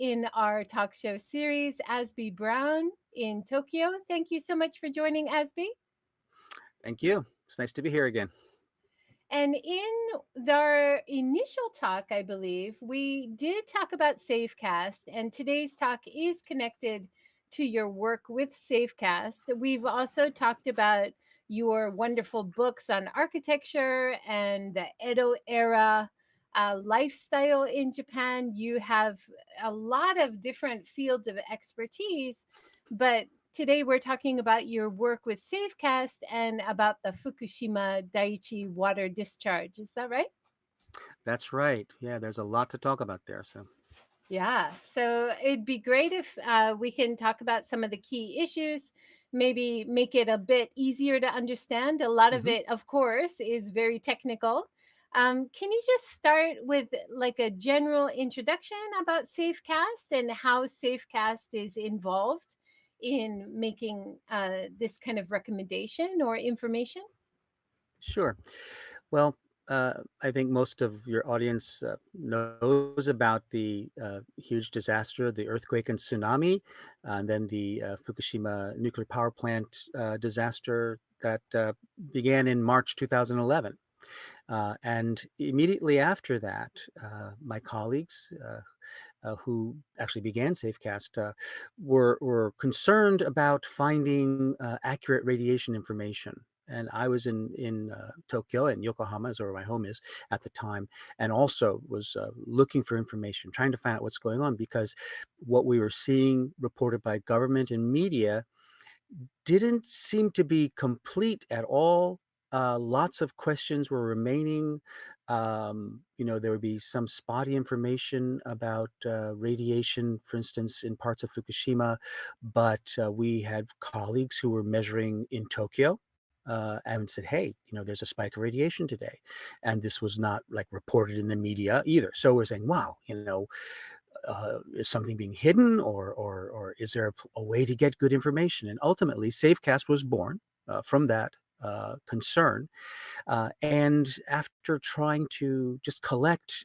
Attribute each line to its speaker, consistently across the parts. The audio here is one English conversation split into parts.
Speaker 1: in our talk show series, Azby Brown in Tokyo. Thank you so much for joining, Azby.
Speaker 2: Thank you. It's nice to be here again.
Speaker 1: And in our initial talk, I believe, we did talk about SAFECAST, and today's talk is connected to your work with SAFECAST. We've also talked about your wonderful books on architecture and the Edo era lifestyle in Japan. You have a lot of different fields of expertise, but today we're talking about your work with SAFECAST and about the Fukushima Daiichi water discharge. Is that right?
Speaker 2: That's right. Yeah, there's a lot to talk about there. So,
Speaker 1: Yeah. So it'd be great if we can talk about some of the key issues, maybe make it a bit easier to understand. A lot of
Speaker 2: hmm
Speaker 1: it, of course, is very technical. Can you just start with like a general introduction about SafeCast and how SafeCast is involved in making this kind of recommendation or information?
Speaker 2: sure. Well, I think most of your audience knows about the huge disaster, the earthquake and tsunami, and then the Fukushima nuclear power plant disaster that began in March 2011. And immediately after that, my colleagues who actually began SafeCast were concerned about finding accurate radiation information. And I was in Tokyo, and Yokohama is where my home is at the time, and also was looking for information, trying to find out what's going on, because what we were seeing reported by government and media didn't seem to be complete at all. Lots of questions were remaining. There would be some spotty information about radiation, for instance, in parts of Fukushima, but we had colleagues who were measuring in Tokyo. And said, hey, there's a spike of radiation today. And this was not like reported in the media either. So we're saying, wow, is something being hidden, or is there a way to get good information? And ultimately, SafeCast was born from that concern. And after trying to just collect,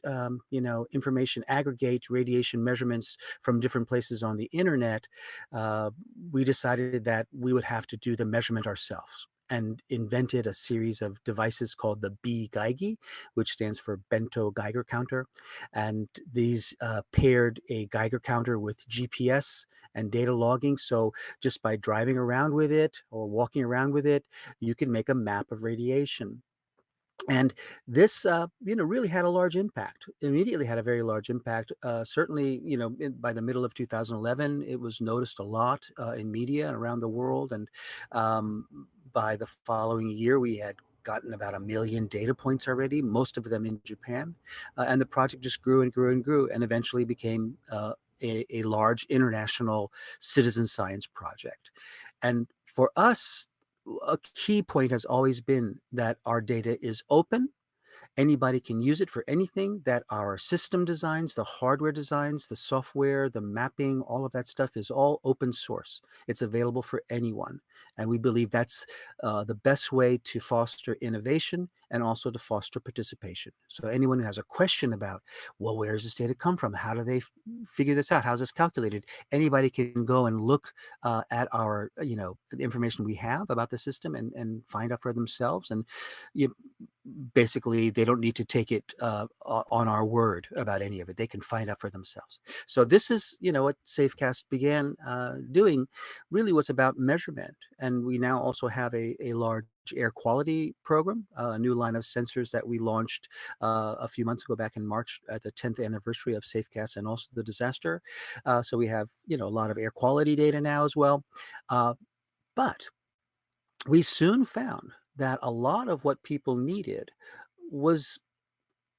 Speaker 2: information, aggregate radiation measurements from different places on the internet, uh, we decided that we would have to do the measurement ourselves, and invented a series of devices called the B Geiger, which stands for Bento Geiger Counter. And these paired a Geiger counter with GPS and data logging. So just by driving around with it or walking around with it, you can make a map of radiation. And this, really had a large impact. Immediately had a very large impact. Certainly, by the middle of 2011, it was noticed a lot in media and around the world. And by the following year, we had gotten about 1 million data points already, most of them in Japan. And the project just grew and grew and grew, and eventually became a large international citizen science project. And for us, a key point has always been that our data is open. Anybody can use it for anything, that our system designs, the hardware designs, the software, the mapping, all of that stuff is all open source. It's available for anyone. And we believe that's the best way to foster innovation and also to foster participation. So anyone who has a question about, well, where does this data come from? How do they figure this out? How's this calculated? Anybody can go and look at our, the information we have about the system, and find out for themselves. And you, basically, they don't need to take it on our word about any of it. They can find out for themselves. So this is, what SafeCast began doing, really was about measurement. And we now also have a large air quality program, a new line of sensors that we launched a few months ago, back in March, at the 10th anniversary of SafeCast and also the disaster. So we have, a lot of air quality data now as well. But we soon found that a lot of what people needed was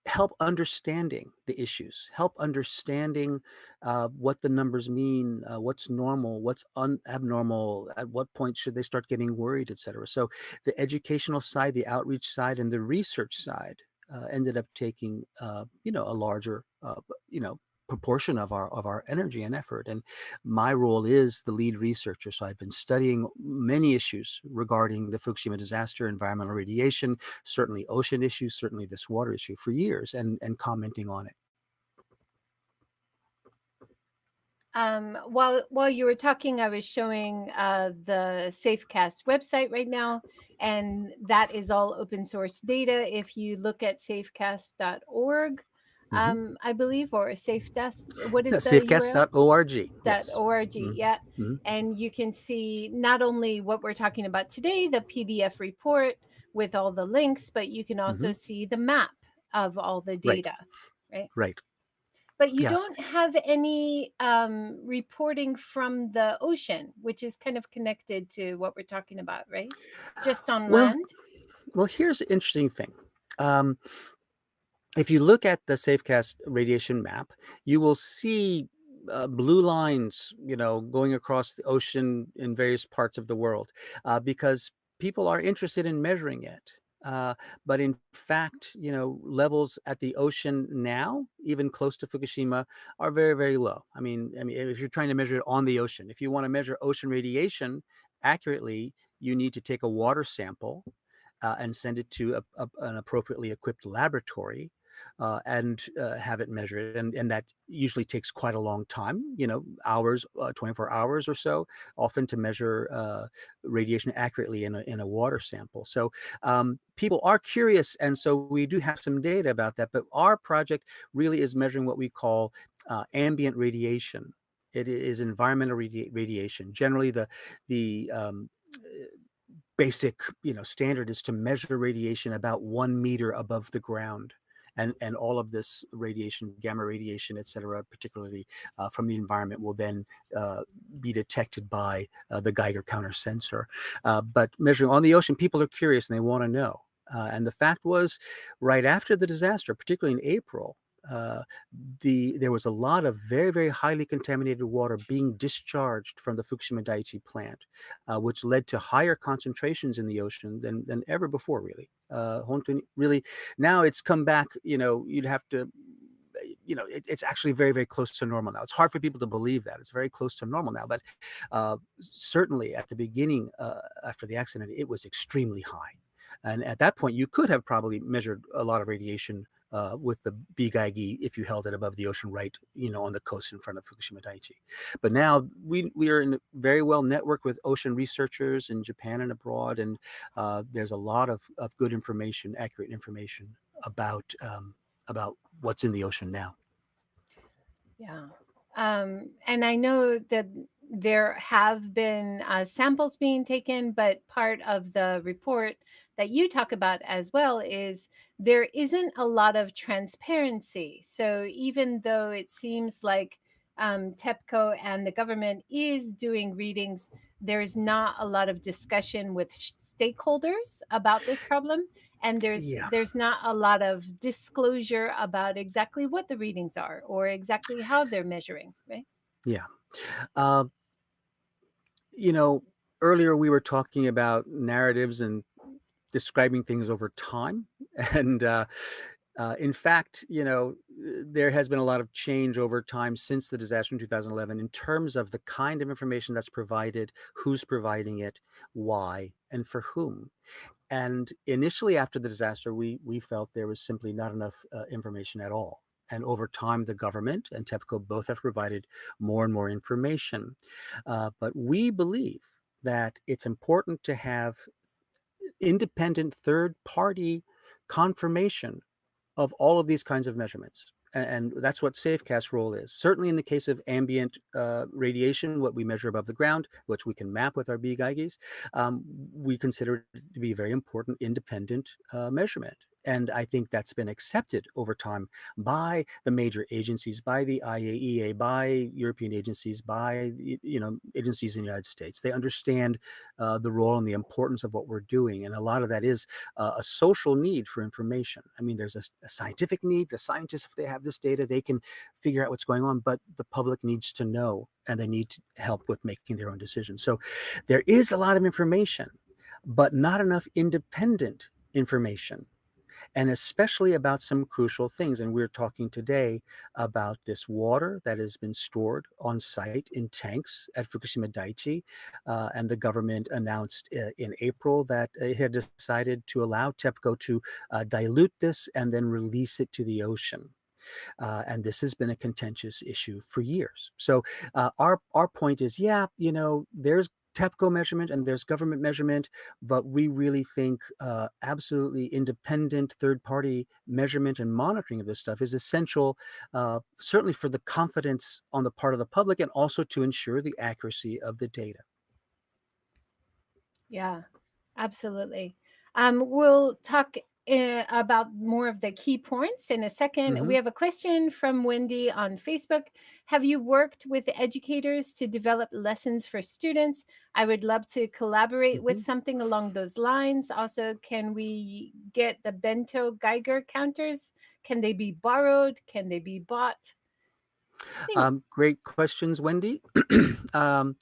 Speaker 2: help understanding the issues, help understanding what the numbers mean, what's normal, what's abnormal, at what point should they start getting worried, et cetera. So the educational side, the outreach side, and the research side ended up taking, a larger, proportion of our energy and effort. And my role is the lead researcher. So I've been studying many issues regarding the Fukushima disaster, environmental radiation, certainly ocean issues, certainly this water issue for years, and commenting on it.
Speaker 1: While you were talking, I was showing the SafeCast website right now, and that is all open source data. If you look at safecast.org,
Speaker 2: Hmm.
Speaker 1: I believe, or SafeDesk, what is the URL?
Speaker 2: Safecast.org.
Speaker 1: Dot
Speaker 2: Yes.
Speaker 1: org, yeah.
Speaker 2: Mm-hmm.
Speaker 1: And you can see not only what we're talking about today, the PDF report with all the links, but you can
Speaker 2: Hmm.
Speaker 1: also see the map of all the
Speaker 2: Right.
Speaker 1: data, right?
Speaker 2: Right.
Speaker 1: But you
Speaker 2: Yes.
Speaker 1: don't have any reporting from the ocean, which is kind of connected to what we're talking about, right? Just on
Speaker 2: Well,
Speaker 1: land.
Speaker 2: here's the interesting thing. Um, if you look at the SafeCast radiation map, you will see blue lines, going across the ocean in various parts of the world, because people are interested in measuring it. Uh, but in fact, levels at the ocean now, even close to Fukushima, are very, very low. I mean, if you're trying to measure it on the ocean, if you want to measure ocean radiation accurately, you need to take a water sample and send it to an appropriately equipped laboratory, and have it measured. And that usually takes quite a long time, hours, 24 hours or so, often to measure radiation accurately in a water sample. So people are curious, and so we do have some data about that. But our project really is measuring what we call ambient radiation. It is environmental radiation. Generally, the basic standard is to measure radiation about 1 meter above the ground, and all of this radiation, gamma radiation, etc., particularly from the environment, will then uh, be detected by the Geiger counter sensor. But measuring on the ocean, people are curious and they want to know. And the fact was, right after the disaster, particularly in April, uh, there was a lot of very, very highly contaminated water being discharged from the Fukushima Daiichi plant, which led to higher concentrations in the ocean than ever before, really. Really, now it's come back. You'd have to. It's actually very, very close to normal now. It's hard for people to believe that it's very close to normal now, but certainly at the beginning, after the accident, it was extremely high. And at that point, you could have probably measured a lot of radiation with the Bigaigi if you held it above the ocean, right, on the coast in front of Fukushima Daiichi. But now we are very well networked with ocean researchers in Japan and abroad, and there's a lot of good information, accurate information about what's in the ocean now.
Speaker 1: Yeah. And I know that there have been samples being taken, but part of the report that you talk about as well is there isn't a lot of transparency. So even though it seems like TEPCO and the government is doing readings, there's not a lot of discussion with stakeholders about this problem, and
Speaker 2: Yeah,
Speaker 1: there's not a lot of disclosure about exactly what the readings are or exactly how they're measuring, right?
Speaker 2: yeah. Uh, you know, Earlier we were talking about narratives and describing things over time, and in fact, there has been a lot of change over time since the disaster in 2011 in terms of the kind of information that's provided, who's providing it, why, and for whom. And initially, after the disaster, we felt there was simply not enough information at all. And over time, the government and TEPCO both have provided more and more information. But we believe that it's important to have independent third party confirmation of all of these kinds of measurements. And that's what SafeCast's role is. Certainly, in the case of ambient radiation, what we measure above the ground, which we can map with our BGEIGs, we consider it to be a very important independent measurement. And I think that's been accepted over time by the major agencies, by the IAEA, by European agencies, by agencies in the United States. They understand the role and the importance of what we're doing, and a lot of that is a social need for information. I mean, there's a scientific need. The scientists, if they have this data, they can figure out what's going on, but the public needs to know, and they need help with making their own decisions. So there is a lot of information, but not enough independent information, and especially about some crucial things. And we're talking today about this water that has been stored on site in tanks at Fukushima Daiichi. And the government announced in April that it had decided to allow TEPCO to dilute this and then release it to the ocean. And this has been a contentious issue for years. So our point is, yeah, there's TEPCO measurement and there's government measurement, but we really think absolutely independent third-party measurement and monitoring of this stuff is essential, certainly for the confidence on the part of the public and also to ensure the accuracy of the data.
Speaker 1: Yeah, absolutely. We'll talk about more of the key points in a second. We
Speaker 2: Hmm.
Speaker 1: have a question from Wendy on Facebook. Have you worked with educators to develop lessons for students? I would love to collaborate with
Speaker 2: Hmm.
Speaker 1: something along those lines. Also, can we get the bento Geiger counters? Can they be borrowed? Can they be bought? I think
Speaker 2: Great questions, Wendy. um,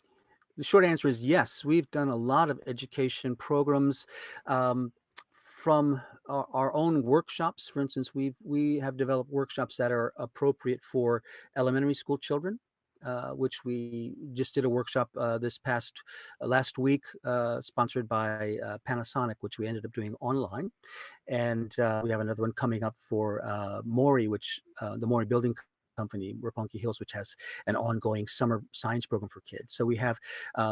Speaker 2: The short answer is yes. We've done a lot of education programs um, from our own workshops. For instance, we have developed workshops that are appropriate for elementary school children, which we just did a workshop this past last week, sponsored by Panasonic, which we ended up doing online. And we have another one coming up for Mori, which the Mori Building Company, Roppongi Hills, which has an ongoing summer science program for kids. So we have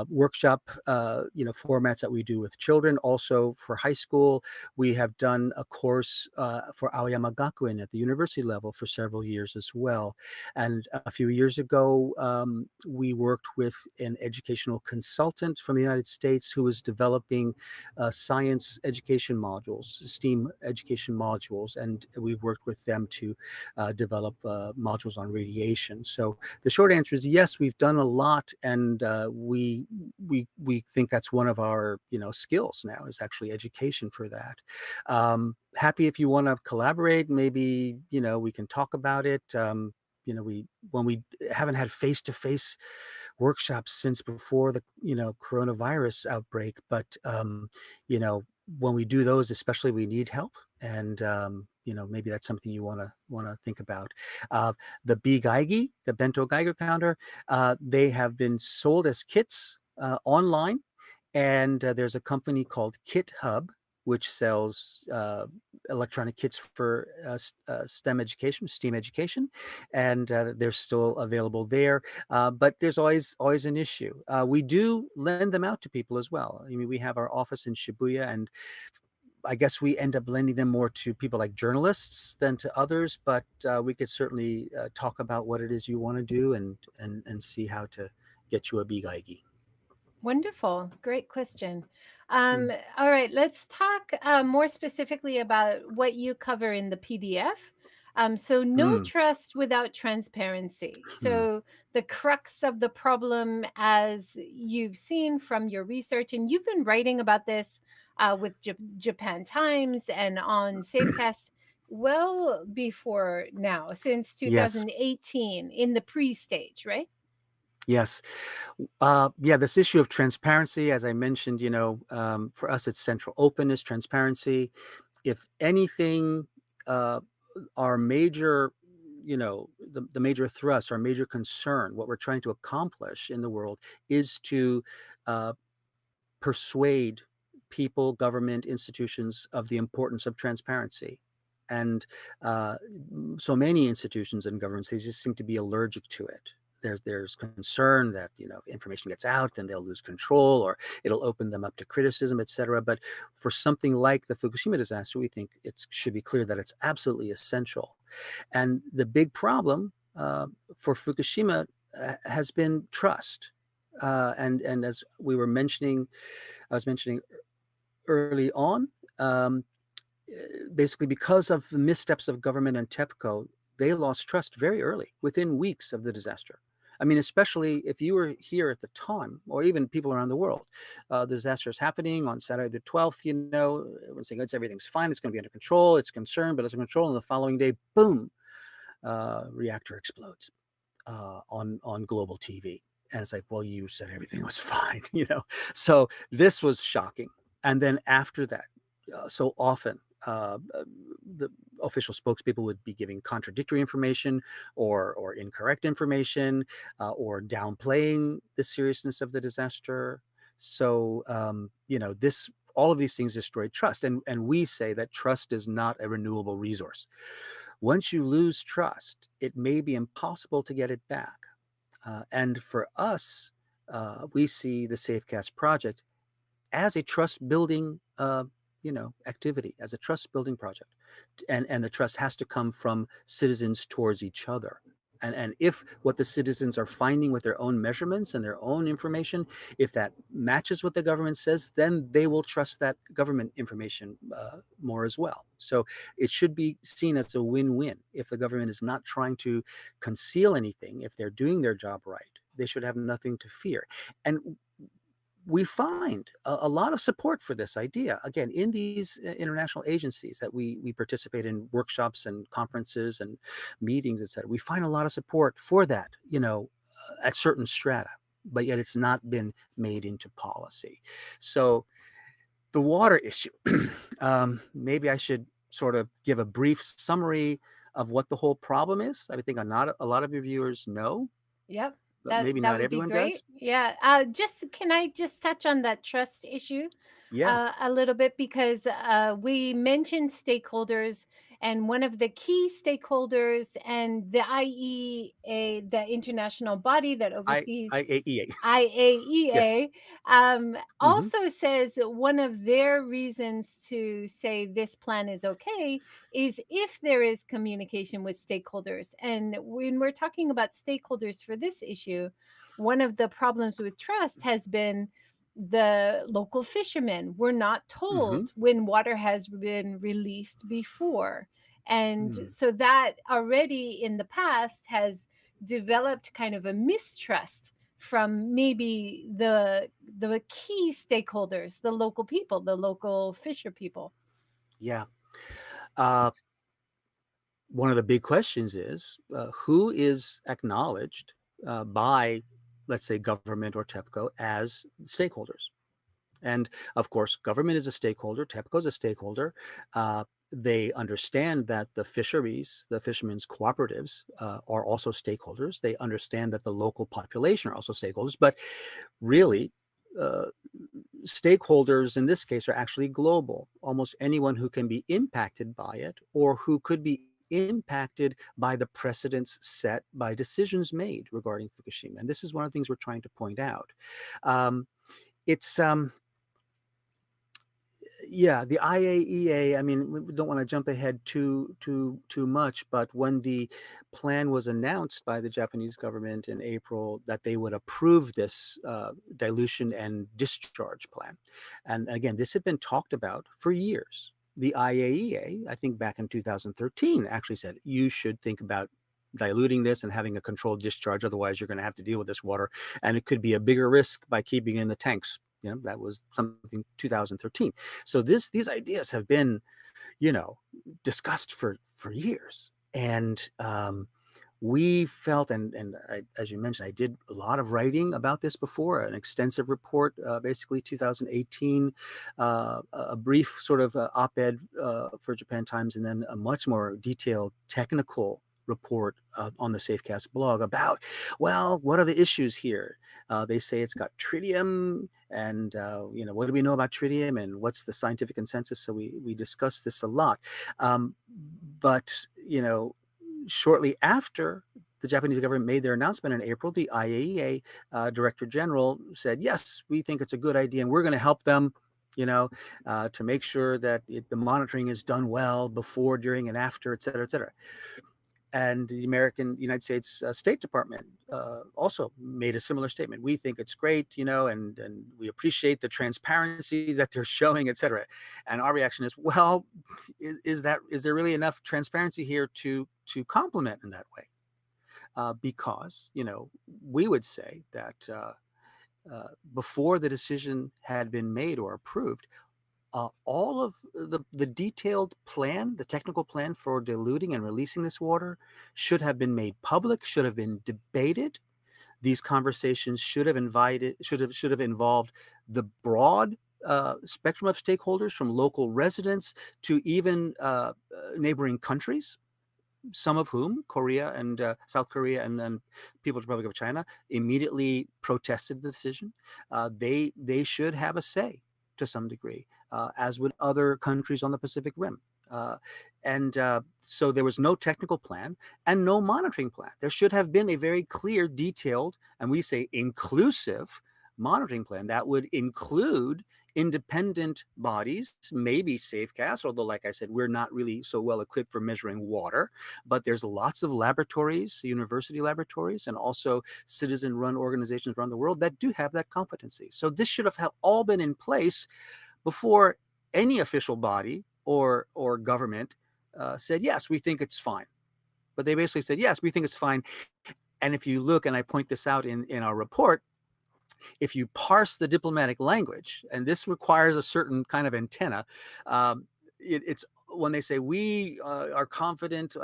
Speaker 2: workshop, formats that we do with children. Also for high school, we have done a course for Aoyama Gakuen at the university level for several years as well. And a few years ago, we worked with an educational consultant from the United States who was developing science education modules, STEAM education modules, and we worked with them to develop modules on radiation. So the short answer is yes, we've done a lot, and we think that's one of our skills now is actually education for that. Happy if you want to collaborate. Maybe we can talk about it. We when we haven't had face-to-face workshops since before the coronavirus outbreak, but when we do those, especially, we need help, and maybe that's something you want to think about. The Bigaigi, the bento Geiger counter, they have been sold as kits online, and there's a company called KitHub which sells electronic kits for STEM education, STEAM education, and they're still available there. But there's always an issue. We do lend them out to people as well. I mean, we have our office in Shibuya, and I guess we end up lending them more to people like journalists than to others. But we could certainly talk about what it is you want to do and see how to get you a Bigaigi.
Speaker 1: wonderful. Great question.
Speaker 2: Mm.
Speaker 1: All right, let's talk more specifically about what you cover in the PDF. So, no
Speaker 2: Mm.
Speaker 1: trust without transparency.
Speaker 2: Mm.
Speaker 1: So, the crux of the problem, as you've seen from your research, and you've been writing about this with Japan Times and on SafeCast well before now, since
Speaker 2: Yes.
Speaker 1: 2018 in the pre stage, right?
Speaker 2: Yes. Yeah, this issue of transparency, as I mentioned, for us, it's central openness, transparency. If anything, uh, our major, the major thrust, our major concern, what we're trying to accomplish in the world is to uh, persuade people, government, institutions of the importance of transparency. And uh, so many institutions and governments, they just seem to be allergic to it. There's concern that if information gets out, then they'll lose control, or it'll open them up to criticism, et cetera. But for something like the Fukushima disaster, we think it should be clear that it's absolutely essential. And the big problem for Fukushima has been trust. And as I was mentioning early on, um, basically because of the missteps of government and TEPCO, they lost trust very early, within weeks of the disaster. I mean, especially if you were here at the time, or even people around the world. The disaster is happening on Saturday the 12th, everyone's saying everything's fine, it's going to be under control, it's concerned, but it's under control. And the following day, boom, reactor explodes on global TV. And it's like, well, you said everything was fine. So this was shocking. And then after that, so often the official spokespeople would be giving contradictory information or incorrect information or downplaying the seriousness of the disaster. So this all of these things destroy trust, and we say that trust is not a renewable resource. Once you lose trust, it may be impossible to get it back. And for us, we see the SAFECAST project as a trust building activity, as a trust building project, and the trust has to come from citizens towards each other. And if what the citizens are finding with their own measurements and their own information, if that matches what the government says, then they will trust that government information more as well. So it should be seen as a win-win. If the government is not trying to conceal anything, if they're doing their job right, they should have nothing to fear. And we find a lot of support for this idea. Again, in these international agencies that we participate in, workshops and conferences and meetings, et cetera, we find a lot of support for that, at certain strata, but yet it's not been made into policy. So the water issue, maybe I should sort of give a brief summary of what the whole problem is. I think not a lot of your viewers know,
Speaker 1: Yep.
Speaker 2: but
Speaker 1: That
Speaker 2: maybe
Speaker 1: that
Speaker 2: not
Speaker 1: would be
Speaker 2: everyone
Speaker 1: great.
Speaker 2: does.
Speaker 1: Yeah. Just can I just touch on that trust issue
Speaker 2: Yeah,
Speaker 1: a little bit, because we mentioned stakeholders, and one of the key stakeholders and the IEA, the international body that oversees
Speaker 2: IAEA. Yes.
Speaker 1: IAEA,
Speaker 2: Hmm.
Speaker 1: also says that one of their reasons to say this plan is okay is if there is communication with stakeholders. And when we're talking about stakeholders for this issue, one of the problems with trust has been the local fishermen were not
Speaker 2: Hmm.
Speaker 1: told when water has been released before. And
Speaker 2: Mm.
Speaker 1: so that already in the past has developed kind of a mistrust from maybe the key stakeholders, the local people, the local fisher people.
Speaker 2: Yeah. Uh, One of the big questions is who is acknowledged by, let's say, government or TEPCO as stakeholders? And of course, government is a stakeholder, TEPCO is a stakeholder. They understand that the fisheries, the fishermen's cooperatives are also stakeholders. They understand that the local population are also stakeholders. But really, uh, stakeholders in this case are actually global. Almost anyone who can be impacted by it or who could be impacted by the precedents set by decisions made regarding Fukushima. And this is one of the things we're trying to point out. It's Yeah, the IAEA. I mean, we don't want to jump ahead too much, but when the plan was announced by the Japanese government in April that they would approve this dilution and discharge plan, and again, this had been talked about for years. The IAEA, I think back in 2013, actually said you should think about diluting this and having a controlled discharge. Otherwise, you're going to have to deal with this water, and it could be a bigger risk by keeping it in the tanks. That was something 2013. So these ideas have been, you know, discussed for years, and we felt, and as you mentioned, I did a lot of writing about this before, an extensive report, basically 2018, a brief sort of op-ed for Japan Times, and then a much more detailed technical report on the SafeCast blog about, well, what are the issues here? They say it's got tritium, and what do we know about tritium, and what's the scientific consensus? So we discussed this a lot, but shortly after the Japanese government made their announcement in April, the IAEA Director General said, yes, we think it's a good idea, and we're going to help them, to make sure that the monitoring is done well before, during, and after, et cetera, et cetera. And the United States State Department also made a similar statement. We think it's great, and we appreciate the transparency that they're showing, et cetera. And our reaction is, well, is there really enough transparency here to compliment in that way? Because we would say that before the decision had been made or approved, all of the detailed plan, the technical plan for diluting and releasing this water should have been made public, should have been debated. These conversations should have involved the broad spectrum of stakeholders, from local residents to even neighboring countries, some of whom, Korea and South Korea and People's Republic of China, immediately protested the decision. They should have a say to some degree, as would other countries on the Pacific Rim. Uh, and so there was no technical plan and no monitoring plan. There should have been a very clear, detailed, and we say inclusive monitoring plan that would include independent bodies, maybe SAFECAST, although, like I said, we're not really so well equipped for measuring water. But there's lots of laboratories, university laboratories, and also citizen run organizations around the world that do have that competency. So this should have all been in place before any official body or government said, yes, we think it's fine. But they basically said, yes, we think it's fine. And if you look, and I point this out in our report, if you parse the diplomatic language, and this requires a certain kind of antenna, it's when they say we are confident,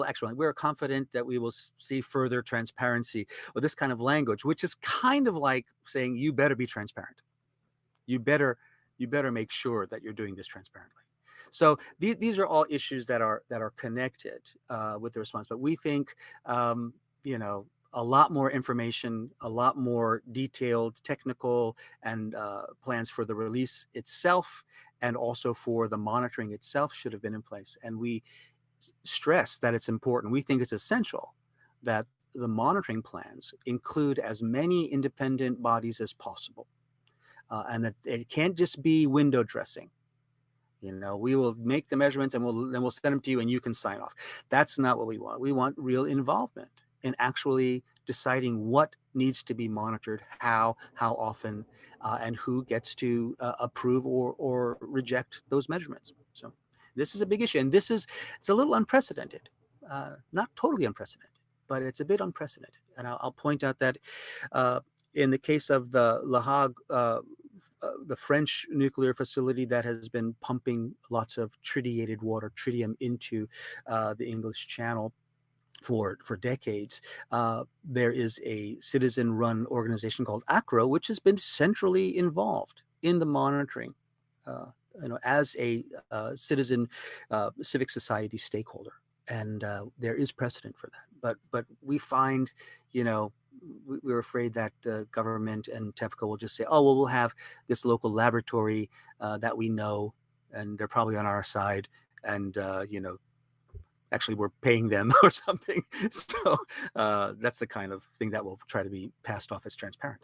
Speaker 2: actually, we're confident that we will see further transparency, or this kind of language, which is kind of like saying you better be transparent. You better make sure that you're doing this transparently. So these are all issues that are connected with the response. But we think, you know, a lot more information, a lot more detailed technical and plans for the release itself, and also for the monitoring itself should have been in place. And we stress that it's important. We think it's essential that the monitoring plans include as many independent bodies as possible. And that it can't just be window dressing. You know, we will make the measurements and we'll send them to you and you can sign off. That's not what we want. We want real involvement in actually deciding what needs to be monitored, how often, and who gets to approve or reject those measurements. So this is a big issue, and it's a little unprecedented, not totally unprecedented, but it's a bit unprecedented. And I'll point out that in the case of the Le Hague, the French nuclear facility that has been pumping lots of tritiated water, tritium, into the English Channel for decades. There is a citizen-run organization called ACRO, which has been centrally involved in the monitoring, as a citizen civic society stakeholder. And there is precedent for that. But we find, we're afraid that government and TEPCO will just say, oh, well, we'll have this local laboratory that we know, and they're probably on our side, and, actually we're paying them or something. So that's the kind of thing that will try to be passed off as transparent.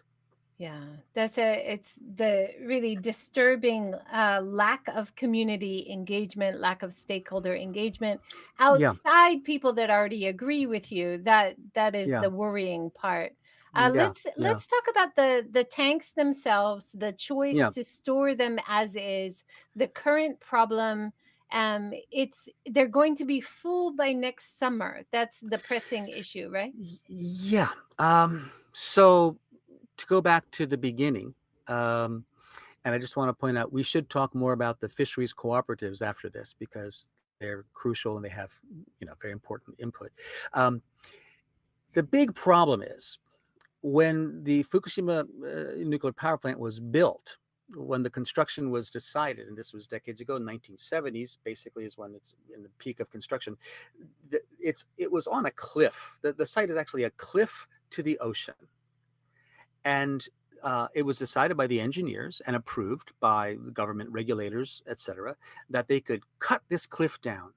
Speaker 1: Yeah, it's the really disturbing lack of community engagement, lack of stakeholder engagement
Speaker 2: Yeah,
Speaker 1: outside people that already agree with you. That is
Speaker 2: yeah,
Speaker 1: the worrying part.
Speaker 2: yeah, yeah,
Speaker 1: Let's talk about the tanks themselves, the choice
Speaker 2: yeah.
Speaker 1: to store them as is, the current problem. It's they're going to be full by next summer. That's the pressing issue, right?
Speaker 2: Yeah. So to go back to the beginning, and I just want to point out, we should talk more about the fisheries cooperatives after this, because they're crucial and they have, very important input. Um, the big problem is when the Fukushima nuclear power plant was built, when the construction was decided, and this was decades ago, 1970s, basically is when it's in the peak of construction, it was on a cliff. The site is actually a cliff to the ocean. And it was decided by the engineers and approved by the government regulators, et cetera, that they could cut this cliff down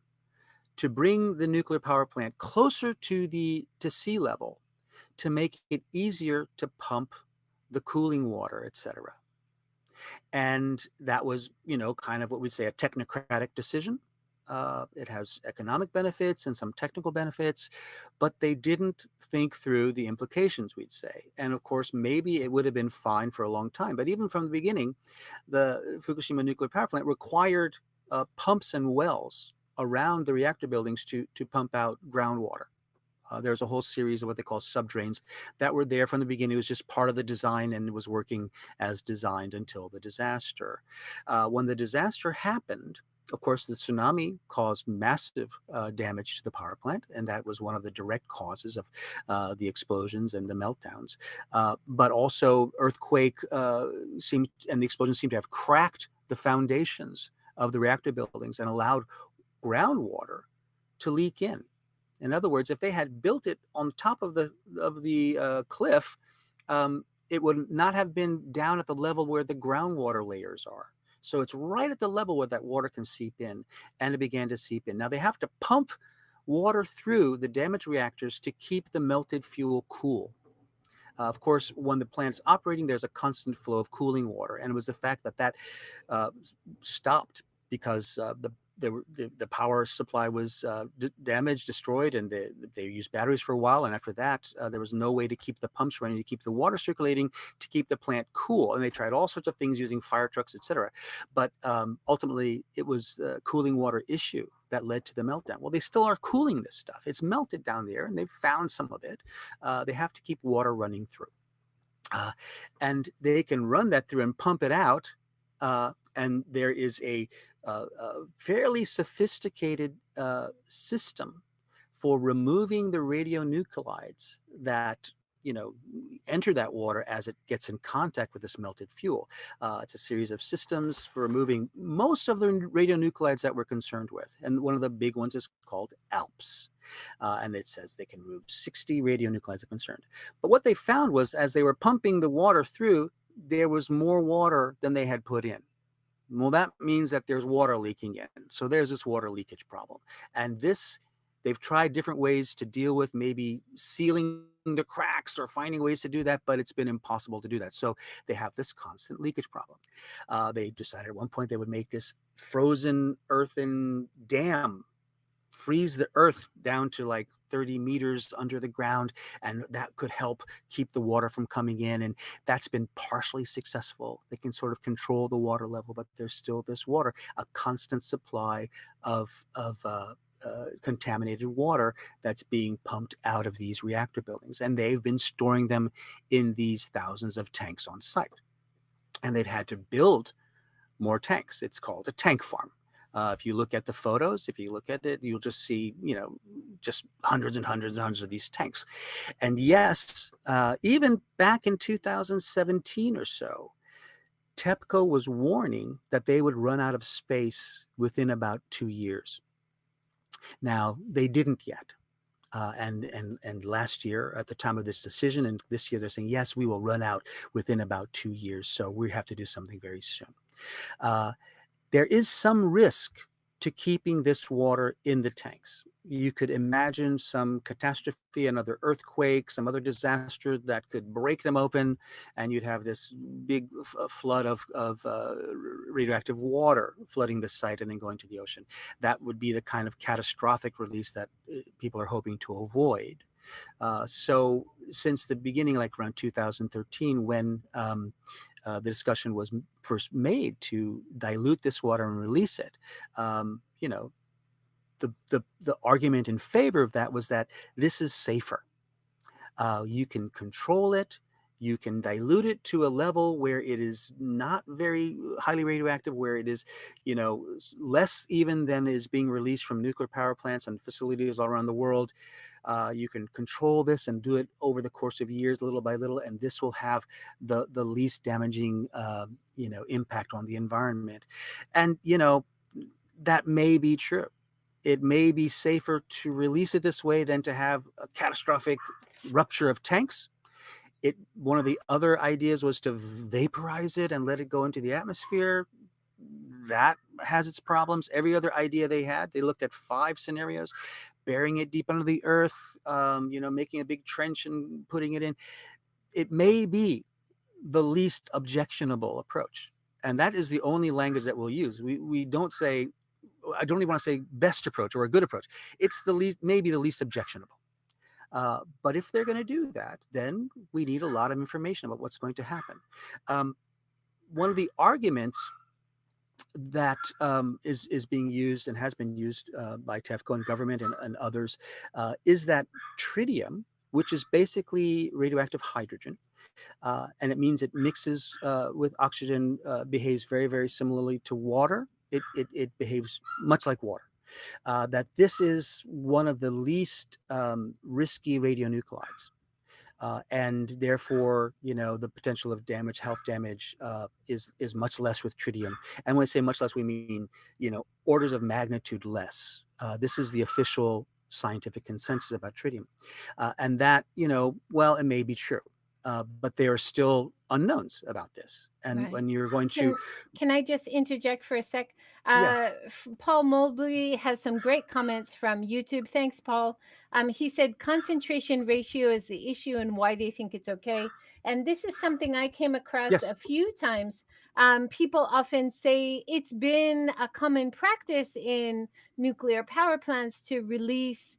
Speaker 2: to bring the nuclear power plant closer to sea level, to make it easier to pump the cooling water, et cetera. And that was, kind of what we'd say a technocratic decision. It has economic benefits and some technical benefits, but they didn't think through the implications, we'd say. And of course, maybe it would have been fine for a long time. But even from the beginning, the Fukushima nuclear power plant required pumps and wells around the reactor buildings to pump out groundwater. There's a whole series of what they call subdrains that were there from the beginning. It was just part of the design, and it was working as designed until the disaster. When the disaster happened, of course, the tsunami caused massive damage to the power plant, and that was one of the direct causes of the explosions and the meltdowns. But also, earthquake and the explosions seemed to have cracked the foundations of the reactor buildings and allowed groundwater to leak in. In other words, if they had built it on top of the cliff, it would not have been down at the level where the groundwater layers are. So it's right at the level where that water can seep in, and it began to seep in. Now they have to pump water through the damaged reactors to keep the melted fuel cool. Of course, when the plant's operating, there's a constant flow of cooling water, and it was the fact that uh, stopped because the power supply was damaged, destroyed, and they used batteries for a while. And after that, there was no way to keep the pumps running, to keep the water circulating, to keep the plant cool. And they tried all sorts of things using fire trucks, etc. But ultimately, it was the cooling water issue that led to the meltdown. Well, they still are cooling this stuff. It's melted down there, and they've found some of it. They have to keep water running through. Uh, and they can run that through and pump it out. And there is a fairly sophisticated system for removing the radionuclides that enter that water as it gets in contact with this melted fuel. It's a series of systems for removing most of the radionuclides that we're concerned with, and one of the big ones is called ALPS. And it says they can remove 60 radionuclides of concern. But what they found was, as they were pumping the water through, there was more water than they had put in. Well, that means that there's water leaking in. So there's this water leakage problem. And they've tried different ways to deal with, maybe sealing the cracks or finding ways to do that, but it's been impossible to do that. So they have this constant leakage problem. They decided at one point they would make this frozen earthen dam, freeze the earth down to like 30 meters under the ground, and that could help keep the water from coming in. And that's been partially successful. They can sort of control the water level, but there's still this water, a constant supply of contaminated water that's being pumped out of these reactor buildings. And they've been storing them in these thousands of tanks on site. And they've had to build more tanks. It's called a tank farm. If you look at the photos, if you look at it, you'll just see, just hundreds and hundreds and hundreds of these tanks. And yes, even back in 2017 or so, TEPCO was warning that they would run out of space within about 2 years. Now, they didn't yet. And last year, at the time of this decision, and this year, they're saying, yes, we will run out within about 2 years. So we have to do something very soon. There is some risk to keeping this water in the tanks. You could imagine some catastrophe, another earthquake, some other disaster that could break them open, and you'd have this big flood of radioactive water flooding the site and then going to the ocean. That would be the kind of catastrophic release that people are hoping to avoid. So since the beginning, like around 2013, when the discussion was first made to dilute this water and release it, the argument in favor of that was that this is safer. You can control it. You can dilute it to a level where it is not very highly radioactive, where it is, less even than is being released from nuclear power plants and facilities all around the world. You can control this and do it over the course of years, little by little, and this will have the least damaging, impact on the environment. And, that may be true. It may be safer to release it this way than to have a catastrophic rupture of tanks. One of the other ideas was to vaporize it and let it go into the atmosphere. That has its problems. Every other idea they looked at 5 scenarios: burying it deep under the earth, making a big trench and putting it in. It may be the least objectionable approach. And that is the only language that we'll use. We don't say, I don't even want to say best approach or a good approach. It's maybe the least objectionable. But if they're going to do that, then we need a lot of information about what's going to happen. One of the arguments that is being used and has been used by TEPCO and government and others is that tritium, which is basically radioactive hydrogen, and it means it mixes with oxygen, behaves very, very similarly to water. It behaves much like water. That this is one of the least risky radionuclides. And therefore, the potential of damage, health damage, is much less with tritium. And when I say much less, we mean, orders of magnitude less. This is the official scientific consensus about tritium. And that, well, it may be true. But there are still unknowns about this, and
Speaker 1: Right.
Speaker 2: when you're going to,
Speaker 1: Can I just interject for a sec?
Speaker 2: yeah,
Speaker 1: Paul Mobley has some great comments from YouTube. Thanks, Paul. He said concentration ratio is the issue and why they think it's okay. And this is something I came across
Speaker 2: yes,
Speaker 1: a few times. People often say it's been a common practice in nuclear power plants to release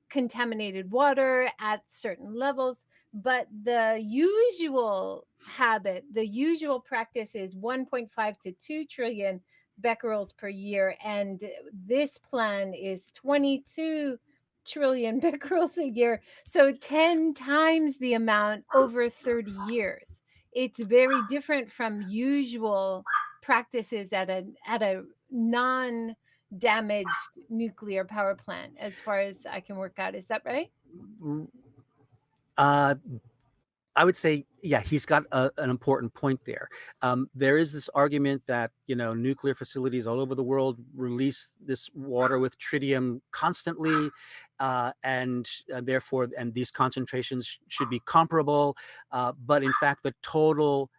Speaker 1: contaminated water at certain levels, but the usual habit, the usual practice is 1.5 to 2 trillion becquerels per year. And this plan is 22 trillion becquerels a year. So 10 times the amount over 30 years. It's very different from usual practices at a non damaged nuclear power plant, as far as I can work out. Is that right?
Speaker 2: uh, I would say, yeah, he's got an important point there. There is this argument that, nuclear facilities all over the world release this water with tritium constantly, and therefore, and these concentrations should be comparable. But in fact, the total,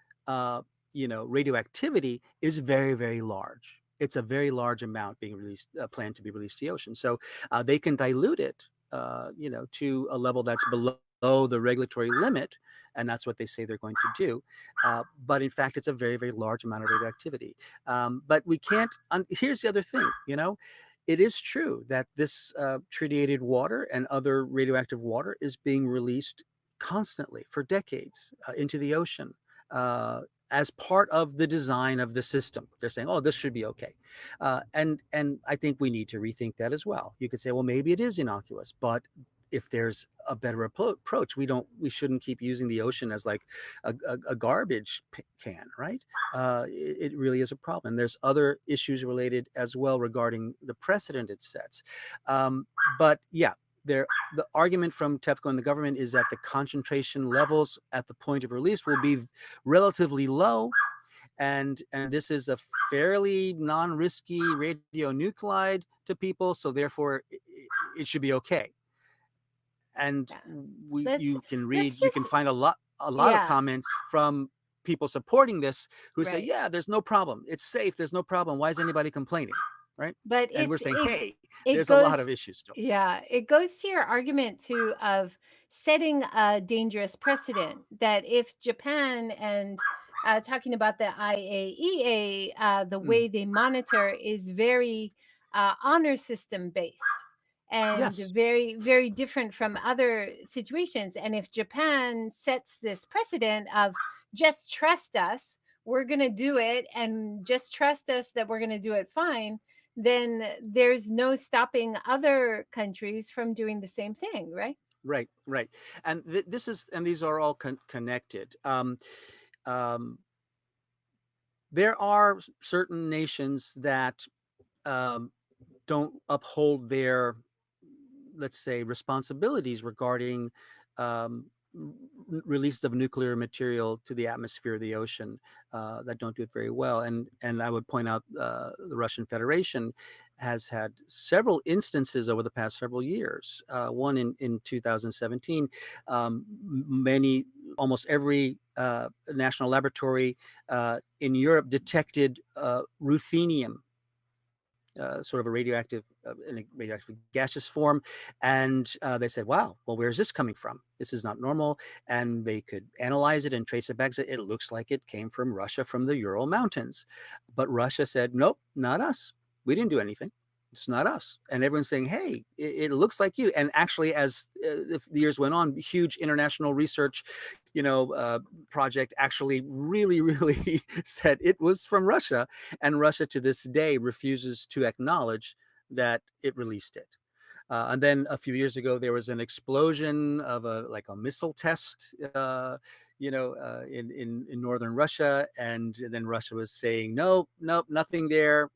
Speaker 2: radioactivity is very, very large. It's a very large amount being released, planned to be released to the ocean. So they can dilute it, to a level that's below the regulatory limit, and that's what they say they're going to do. But in fact, it's a very, very large amount of radioactivity. But we can't. Here's the other thing. It is true that this tritiated water and other radioactive water is being released constantly for decades into the ocean. As part of the design of the system, they're saying, "Oh, this should be okay," and I think we need to rethink that as well. You could say, "Well, maybe it is innocuous," but if there's a better approach, we shouldn't keep using the ocean as like a garbage can, right? It really is a problem. There's other issues related as well regarding the precedent it sets. But yeah, the argument from TEPCO and the government is that the concentration levels at the point of release will be relatively low, and this is a fairly non-risky radionuclide to people, so therefore it should be okay. And
Speaker 1: Yeah. Let's let's
Speaker 2: you
Speaker 1: just
Speaker 2: can find a lot of
Speaker 1: yeah,
Speaker 2: comments from people supporting this who say,
Speaker 1: right.
Speaker 2: yeah, there's no problem, it's safe, there's no problem, why is anybody complaining, right?
Speaker 1: But
Speaker 2: And we're
Speaker 1: it's
Speaker 2: saying, hey,
Speaker 1: it
Speaker 2: there's a lot of
Speaker 1: goes
Speaker 2: issues still.
Speaker 1: yeah, it goes to your argument too of setting a dangerous precedent that if Japan and talking about the IAEA, the
Speaker 2: Mm,
Speaker 1: way they monitor is very honor system based and
Speaker 2: yes,
Speaker 1: very, very different from other situations. And if Japan sets this precedent of just trust us, we're going to do it, and just trust us that we're going to do it fine, then there's no stopping other countries from doing the same thing, right?
Speaker 2: right, right. And these are all connected. Um, there are certain nations that um, don't uphold their, let's say, responsibilities regarding um, release of nuclear material to the atmosphere of the ocean, that don't do it very well. And I would point out the Russian Federation has had several instances over the past several years. One in 2017, almost every national laboratory in Europe detected ruthenium, sort of a radioactive, in a radioactive gaseous form, and they said, "Wow, well, where's this coming from? This is not normal." And they could analyze it and trace it back. So it looks like it came from Russia, from the Ural Mountains, but Russia said, "Nope, not us. We didn't do anything. It's not us." And everyone's saying, "Hey, it looks like you." And actually, as the years went on, huge international research, you know, uh, project actually really, really said it was from Russia, and Russia to this day refuses to acknowledge that it released it. And then a few years ago, there was an explosion of a missile test, in northern Russia, and then Russia was saying, "No, nope, nothing there.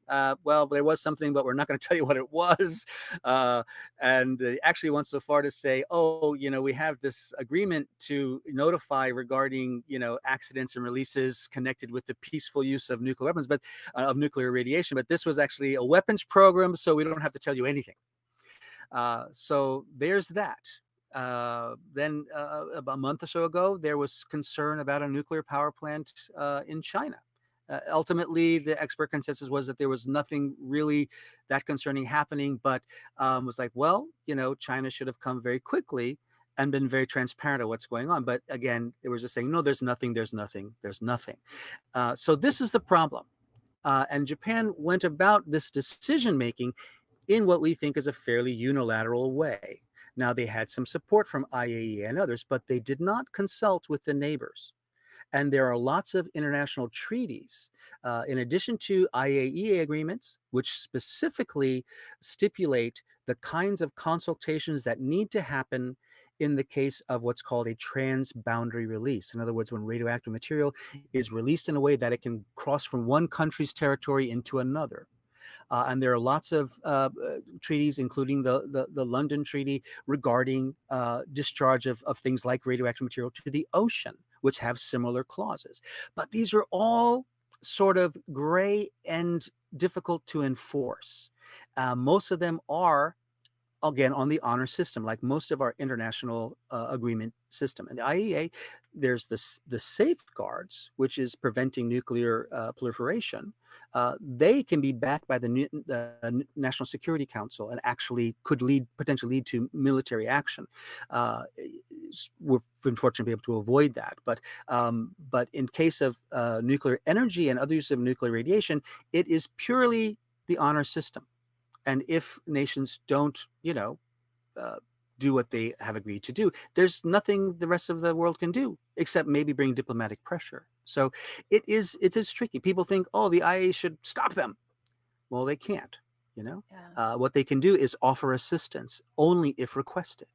Speaker 2: Well, there was something, but we're not going to tell you what it was." Uh, and they actually went so far to say, "Oh, we have this agreement to notify regarding accidents and releases connected with the peaceful use of nuclear weapons, but of nuclear radiation. But this was actually a weapons program, so we don't have to tell you anything." So there's that. Then about a month or so ago, there was concern about a nuclear power plant in China. Ultimately, the expert consensus was that there was nothing really that concerning happening, but was like, well, China should have come very quickly and been very transparent of what's going on. But again, it was just saying, no, there's nothing, there's nothing, there's nothing. So this is the problem. And Japan went about this decision making in what we think is a fairly unilateral way. Now, they had some support from IAEA and others, but they did not consult with the neighbors. And there are lots of international treaties, in addition to IAEA agreements, which specifically stipulate the kinds of consultations that need to happen in the case of what's called a transboundary release. In other words, when radioactive material is released in a way that it can cross from one country's territory into another. And there are lots of treaties, including the London Treaty regarding discharge of things like radioactive material to the ocean, which have similar clauses. But these are all sort of gray and difficult to enforce. Most of them are, again, on the honor system, like most of our international agreement system. And the IAEA, there's the safeguards, which is preventing nuclear proliferation. They can be backed by the National Security Council and actually could potentially lead to military action. We've been fortunate to be able to avoid that. But in case of nuclear energy and other use of nuclear radiation, it is purely the honor system. And if nations don't, do what they have agreed to do, there's nothing the rest of the world can do except maybe bring diplomatic pressure. So it is tricky. People think, oh, the IA should stop them. Well, they can't.
Speaker 1: Yeah.
Speaker 2: What they can do is offer assistance only if requested.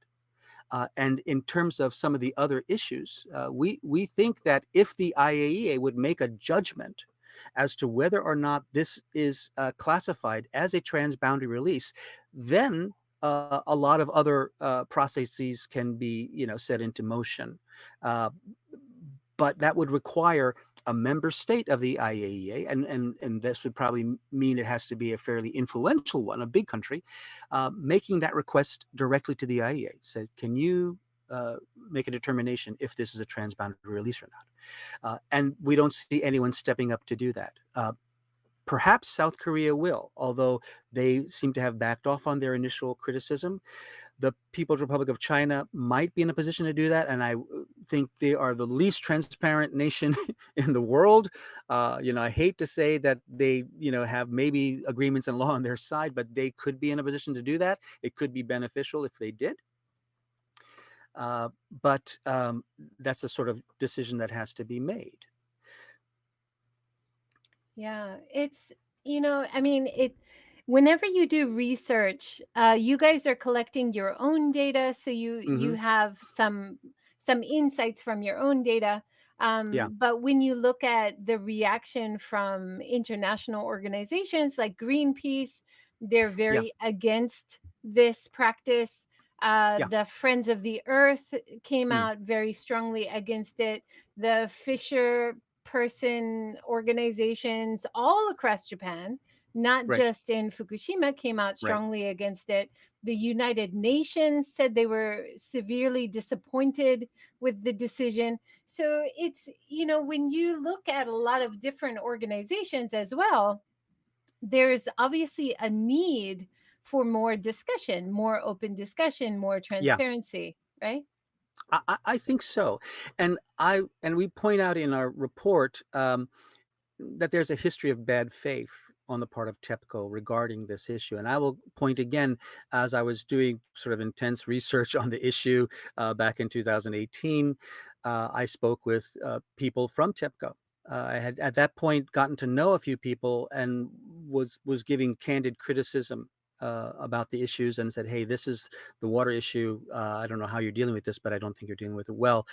Speaker 2: And in terms of some of the other issues, we think that if the IAEA would make a judgment as to whether or not this is classified as a transboundary release, then a lot of other processes can be, set into motion. But that would require a member state of the IAEA, and this would probably mean it has to be a fairly influential one, a big country, making that request directly to the IAEA. Say, can you make a determination if this is a transboundary release or not? And we don't see anyone stepping up to do that. Perhaps South Korea will, although they seem to have backed off on their initial criticism. The People's Republic of China might be in a position to do that, and I think they are the least transparent nation in the world. I hate to say that they, have maybe agreements and law on their side, but they could be in a position to do that. It could be beneficial if they did. But that's a sort of decision that has to be made.
Speaker 1: Yeah, it's, I mean, whenever you do research, you guys are collecting your own data, so you
Speaker 2: Mm-hmm.
Speaker 1: have some insights from your own data.
Speaker 2: Yeah.
Speaker 1: But when you look at the reaction from international organizations like Greenpeace, they're
Speaker 2: Yeah.
Speaker 1: very against this practice.
Speaker 2: Yeah.
Speaker 1: The Friends of the Earth came
Speaker 2: Mm.
Speaker 1: out very strongly against it. The Fisher person organizations all across Japan, not
Speaker 2: Right.
Speaker 1: just in Fukushima, came out
Speaker 2: Right.
Speaker 1: strongly against it. The United Nations said they were severely disappointed with the decision. So it's, when you look at a lot of different organizations as well, there's obviously a need for more discussion, more open discussion, more
Speaker 2: Yeah.
Speaker 1: transparency, right?
Speaker 2: I think so, and we point out in our report that there's a history of bad faith on the part of TEPCO regarding this issue. And I will point again, as I was doing sort of intense research on the issue back in 2018, I spoke with people from TEPCO. I had at that point gotten to know a few people and was giving candid criticism about the issues and said, hey, this is the water issue. I don't know how you're dealing with this, but I don't think you're dealing with it well.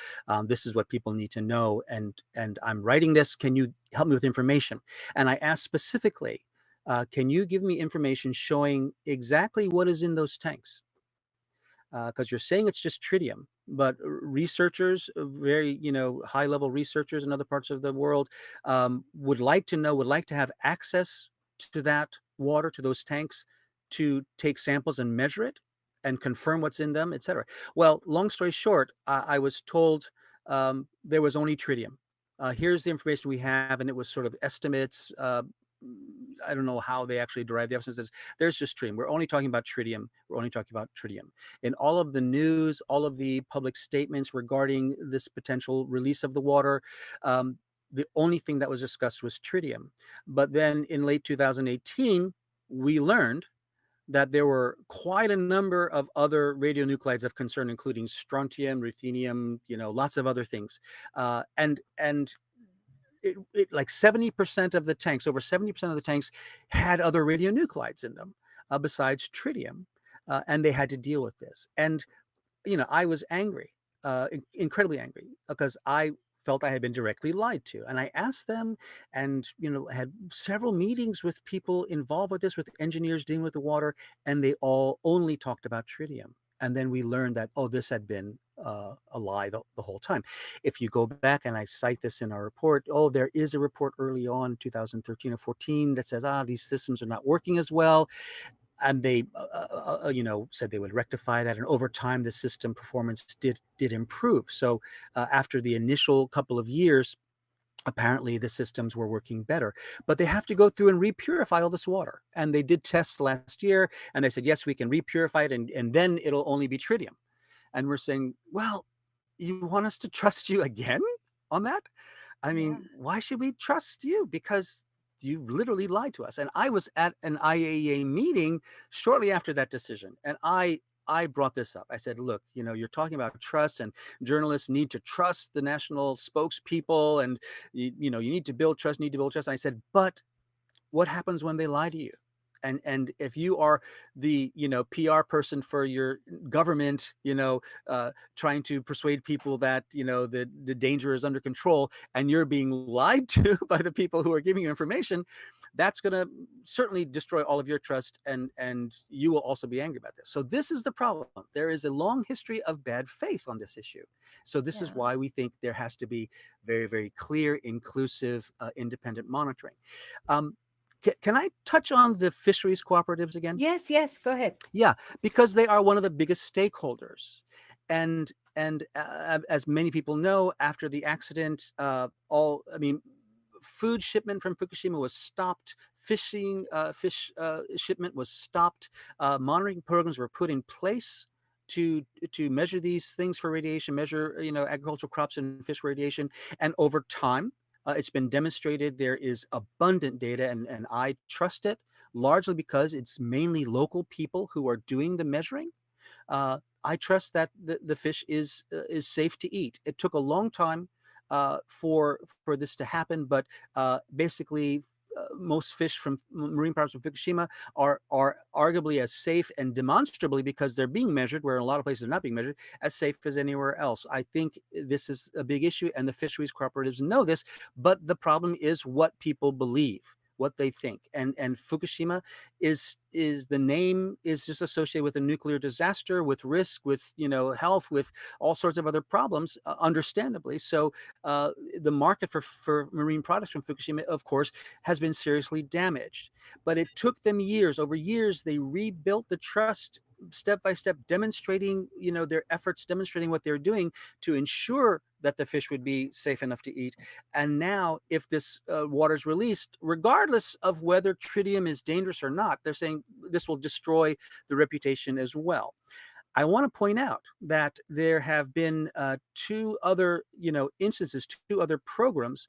Speaker 2: This is what people need to know. And I'm writing this. Can you help me with information? And I asked specifically, can you give me information showing exactly what is in those tanks? Because you're saying it's just tritium, but researchers, very high level researchers in other parts of the world, would like to know, would like to have access to that water, to those tanks, to take samples and measure it, and confirm what's in them, etc. Well, long story short, I was told there was only tritium. Here's the information we have, and it was sort of estimates. I don't know how they actually derived the evidence. There's just tritium. We're only talking about tritium. We're only talking about tritium. In all of the news, all of the public statements regarding this potential release of the water, the only thing that was discussed was tritium. But then in late 2018, we learned that there were quite a number of other radionuclides of concern, including strontium, ruthenium, lots of other things, and like 70% of the tanks, over 70% of the tanks, had other radionuclides in them besides tritium, and they had to deal with this. And I was angry, incredibly angry, because I felt I had been directly lied to. And I asked them, and had several meetings with people involved with this, with engineers dealing with the water, and they all only talked about tritium. And then we learned that, oh, this had been a lie the whole time. If you go back, and I cite this in our report, oh, there is a report early on, 2013 or 14, that says, these systems are not working as well, and they said they would rectify that, and over time the system performance did improve. So after the initial couple of years, apparently the systems were working better, but they have to go through and repurify all this water. And they did tests last year, and they said, yes, we can repurify it, and then it'll only be tritium. And we're saying, well, you want us to trust you again on that? I
Speaker 1: Yeah.
Speaker 2: mean, why should we trust you? Because you literally lied to us. And I was at an IAEA meeting shortly after that decision, and I brought this up. I said, look, you're talking about trust, and journalists need to trust the national spokespeople, and you need to build trust, need to build trust. And I said, but what happens when they lie to you? And if you are the PR person for your government, trying to persuade people that the danger is under control, and you're being lied to by the people who are giving you information, that's going to certainly destroy all of your trust, and you will also be angry about this. So this is the problem. There is a long history of bad faith on this issue. So this is
Speaker 1: Yeah.
Speaker 2: why we think there has to be very, very clear, inclusive, independent monitoring. Um, can I touch on the fisheries cooperatives again?
Speaker 1: Yes, yes, go ahead.
Speaker 2: Yeah, because they are one of the biggest stakeholders. And as many people know, after the accident, food shipment from Fukushima was stopped. Fish shipment was stopped. Monitoring programs were put in place to measure these things for radiation, measure agricultural crops and fish radiation, and over time, it's been demonstrated there is abundant data, and I trust it largely because it's mainly local people who are doing the measuring. I trust that the fish is safe to eat. It took a long time for this to happen, but basically, most fish from marine products from Fukushima are arguably as safe, and demonstrably, because they're being measured, where in a lot of places they're not being measured, as safe as anywhere else. I think this is a big issue, and the fisheries cooperatives know this. But the problem is what people believe, what they think. And Fukushima is the name is just associated with a nuclear disaster, with risk, with health, with all sorts of other problems, understandably. So the market for marine products from Fukushima, of course, has been seriously damaged. But it took them years. Over years, they rebuilt the trust step by step, demonstrating their efforts, demonstrating what they're doing to ensure that the fish would be safe enough to eat. And now, if this water is released, regardless of whether tritium is dangerous or not, they're saying this will destroy the reputation as well. I want to point out that there have been two other, instances, two other programs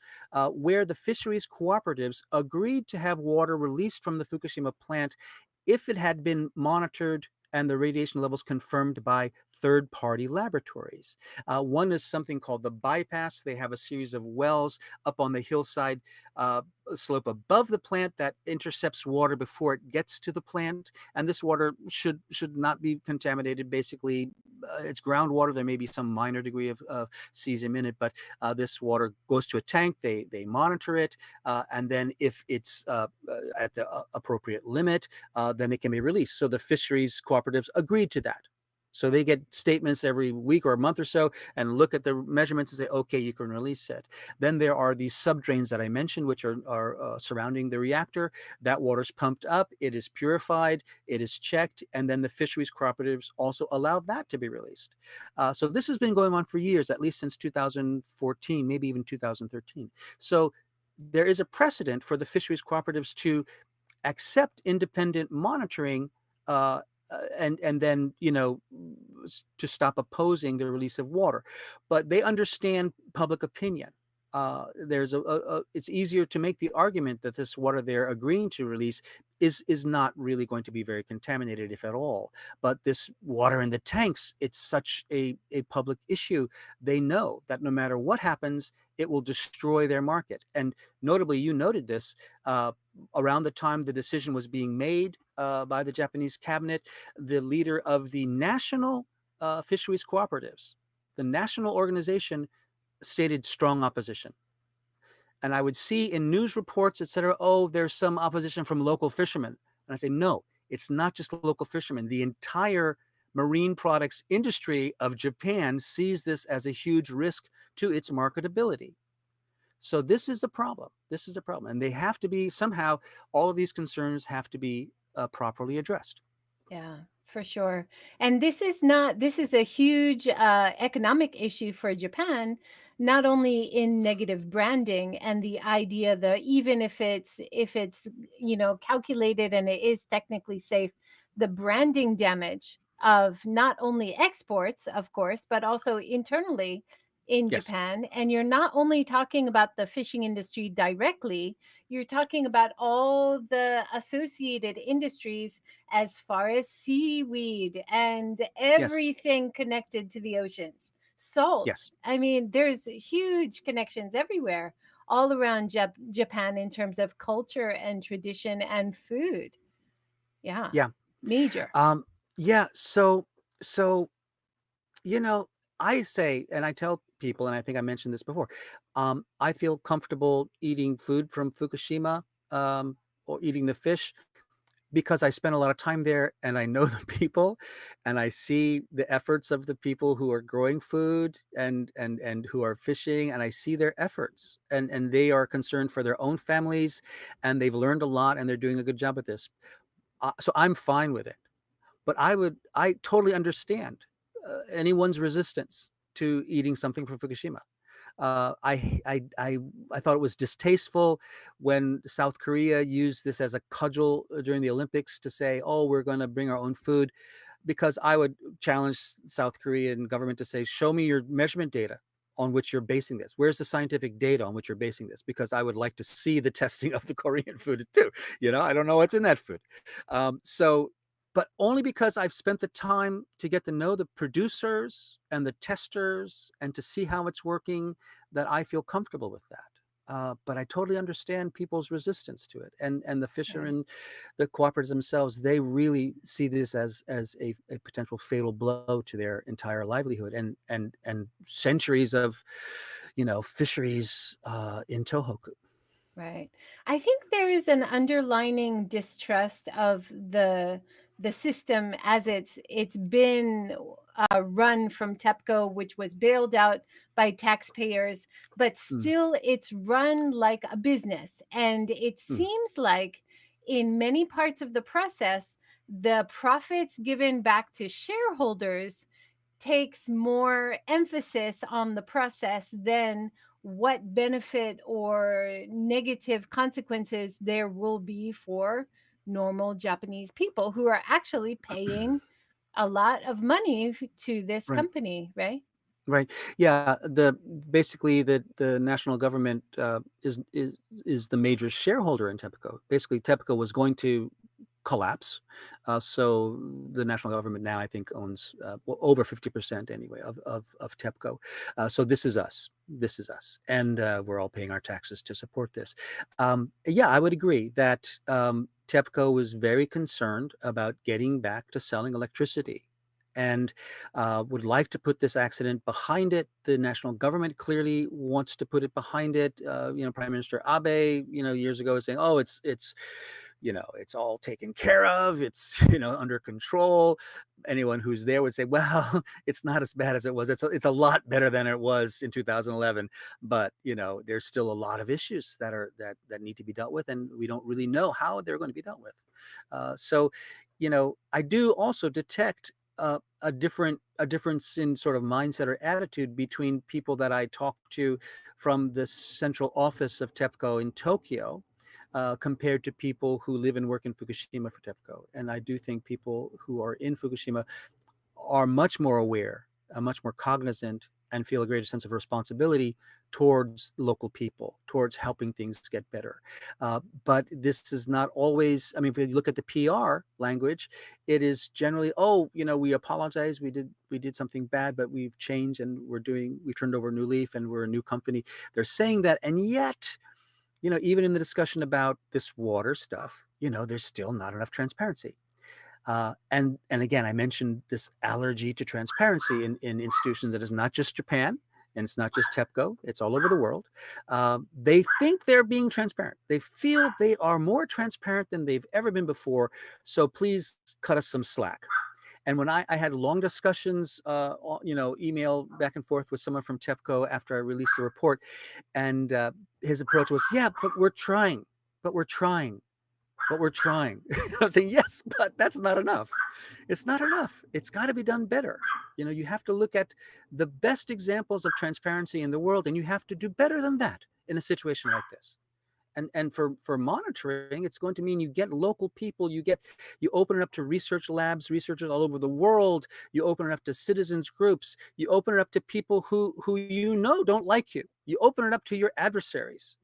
Speaker 2: where the fisheries cooperatives agreed to have water released from the Fukushima plant if it had been monitored and the radiation levels confirmed by third-party laboratories. One is something called the bypass. They have a series of wells up on the hillside slope above the plant that intercepts water before it gets to the plant, and this water should not be contaminated. Basically, it's groundwater. There may be some minor degree of cesium in it, but this water goes to a tank. They monitor it, and then if it's at the appropriate limit, then it can be released. So the fisheries cooperatives agreed to that. So they get statements every week or a month or so and look at the measurements and say, okay, you can release it. Then there are these subdrains that I mentioned, which are surrounding the reactor. That water's pumped up, it is purified, it is checked, and then the fisheries cooperatives also allow that to be released. So this has been going on for years, at least since 2014, maybe even 2013. So there is a precedent for the fisheries cooperatives to accept independent monitoring, uh, and then to stop opposing the release of water. But they understand public opinion. There's it's easier to make the argument that this water they're agreeing to release is not really going to be very contaminated, if at all. But this water in the tanks, it's such a public issue. They know that no matter what happens, it will destroy their market. And notably, you noted this, around the time the decision was being made by the Japanese cabinet, the leader of the national fisheries cooperatives, the national organization, stated strong opposition. And I would see in news reports, et cetera, oh, there's some opposition from local fishermen. And I say, no, it's not just local fishermen. The entire marine products industry of Japan sees this as a huge risk to its marketability. So this is a problem. This is a problem. And they have to be somehow, all of these concerns have to be properly addressed.
Speaker 1: Yeah, for sure. And this is a huge economic issue for Japan, not only in negative branding and the idea that even if it's calculated and it is technically safe, the branding damage of not only exports, of course, but also internally in
Speaker 2: Yes,
Speaker 1: Japan. And you're not only talking about the fishing industry directly, you're talking about all the associated industries as far as seaweed and
Speaker 2: yes,
Speaker 1: everything connected to the oceans. Salt.
Speaker 2: yes.
Speaker 1: I mean, there's huge connections everywhere, all around Japan in terms of culture and tradition and food. Yeah,
Speaker 2: Yeah.
Speaker 1: major.
Speaker 2: Um, yeah. So, you know, I say, and I tell people, and I think I mentioned this before, I feel comfortable eating food from Fukushima, um, or eating the fish, because I spent a lot of time there and I know the people, and I see the efforts of the people who are growing food and who are fishing, and I see their efforts, and they are concerned for their own families, and they've learned a lot and they're doing a good job at this. So I'm fine with it. But I totally understand anyone's resistance to eating something from Fukushima. I thought it was distasteful when South Korea used this as a cudgel during the Olympics to say, "Oh, we're going to bring our own food," because I would challenge South Korean government to say, "Show me your measurement data on which you're basing this. Where's the scientific data on which you're basing this?" Because I would like to see the testing of the Korean food too. I don't know what's in that food. So, but only because I've spent the time to get to know the producers and the testers and to see how it's working, that I feel comfortable with that. But I totally understand people's resistance to it, and the
Speaker 1: Right.
Speaker 2: fishermen, the cooperatives themselves, they really see this as a potential fatal blow to their entire livelihood and centuries of, fisheries in Tohoku.
Speaker 1: Right. I think there is an underlining distrust of the system as it's been run from TEPCO, which was bailed out by taxpayers, but
Speaker 2: Mm,
Speaker 1: still it's run like a business. And it
Speaker 2: mm,
Speaker 1: seems like in many parts of the process, the profits given back to shareholders takes more emphasis on the process than what benefit or negative consequences there will be for normal Japanese people who are actually paying a lot of money to this
Speaker 2: right.
Speaker 1: company, right?
Speaker 2: Right. Yeah. Basically the national government is the major shareholder in TEPCO. Basically, TEPCO was going to collapse, so the national government now I think owns well, over 50% anyway of TEPCO. So this is us. This is us, and we're all paying our taxes to support this. Yeah, I would agree that TEPCO was very concerned about getting back to selling electricity, and would like to put this accident behind it. The national government clearly wants to put it behind it. Prime Minister Abe, years ago was saying, "Oh, it's it's all taken care of, it's under control. Anyone who's there would say, well, it's not as bad as it was. It's a lot better than it was in 2011, but there's still a lot of issues that need to be dealt with, and we don't really know how they're going to be dealt with. So I do also detect a difference in sort of mindset or attitude between people that I talk to from the central office of TEPCO in Tokyo, compared to people who live and work in Fukushima for TEPCO. And I do think people who are in Fukushima are much more aware, much more cognizant, and feel a greater sense of responsibility towards local people, towards helping things get better. But this is not always, I mean, if you look at the PR language, it is generally, oh, we apologize, we did something bad, but we've changed and we've turned over a new leaf and we're a new company. They're saying that, and yet, even in the discussion about this water stuff, there's still not enough transparency. And again, I mentioned this allergy to transparency in institutions that is not just Japan, and it's not just TEPCO, it's all over the world. They think they're being transparent. They feel they are more transparent than they've ever been before. So please cut us some slack. And when I had long discussions, email back and forth with someone from TEPCO after I released the report, and his approach was, yeah, but we're trying, but we're trying, but we're trying. I'm saying, yes, but that's not enough. It's not enough. It's got to be done better. You have to look at the best examples of transparency in the world, and you have to do better than that in a situation like this. And for monitoring, it's going to mean you get local people, you open it up to research labs, researchers all over the world, you open it up to citizens groups, you open it up to people who don't like you, you open it up to your adversaries,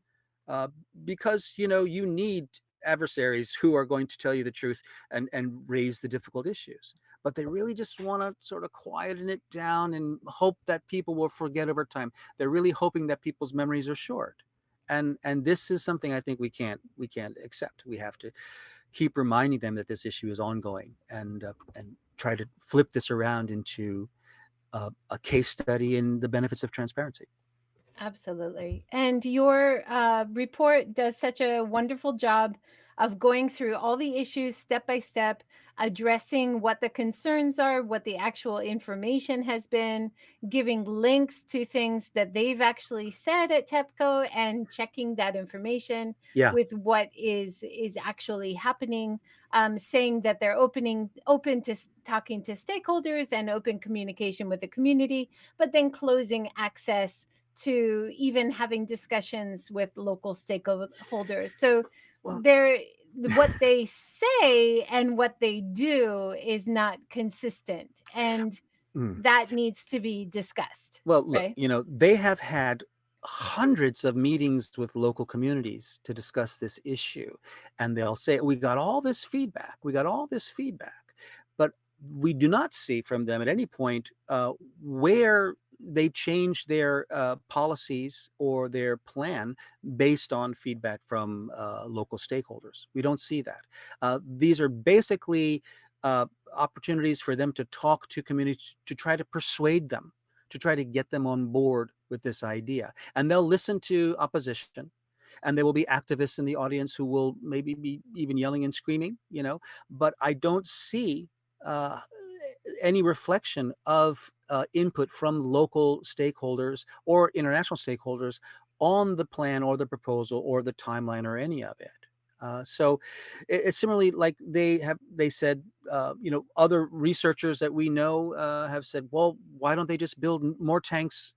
Speaker 2: because you need adversaries who are going to tell you the truth and raise the difficult issues. But they really just want to sort of quieten it down and hope that people will forget over time. They're really hoping that people's memories are short. And this is something I think we can't accept. We have to keep reminding them that this issue is ongoing, and try to flip this around into a case study in the benefits of transparency.
Speaker 1: Absolutely. And your report does such a wonderful job of going through all the issues step by step, addressing what the concerns are, what the actual information has been, giving links to things that they've actually said at TEPCO, and checking that information
Speaker 2: Yeah.
Speaker 1: with what is actually happening, saying that they're open to talking to stakeholders and open communication with the community, but then closing access to even having discussions with local stakeholders. So
Speaker 2: Well,
Speaker 1: they're what they say and what they do is not consistent, and
Speaker 2: mm.
Speaker 1: that needs to be discussed,
Speaker 2: Well, look,
Speaker 1: right?
Speaker 2: they have had hundreds of meetings with local communities to discuss this issue. And they'll say, we got all this feedback. We got all this feedback. But we do not see from them at any point where they change their policies or their plan based on feedback from local stakeholders. We don't see that. These are basically opportunities for them to talk to communities, to try to persuade them, to try to get them on board with this idea. And they'll listen to opposition, and there will be activists in the audience who will maybe be even yelling and screaming, but I don't see uh, any reflection of input from local stakeholders or international stakeholders on the plan or the proposal or the timeline or any of it. So it's similarly, like they said, other researchers that we know have said, well, why don't they just build more tanks,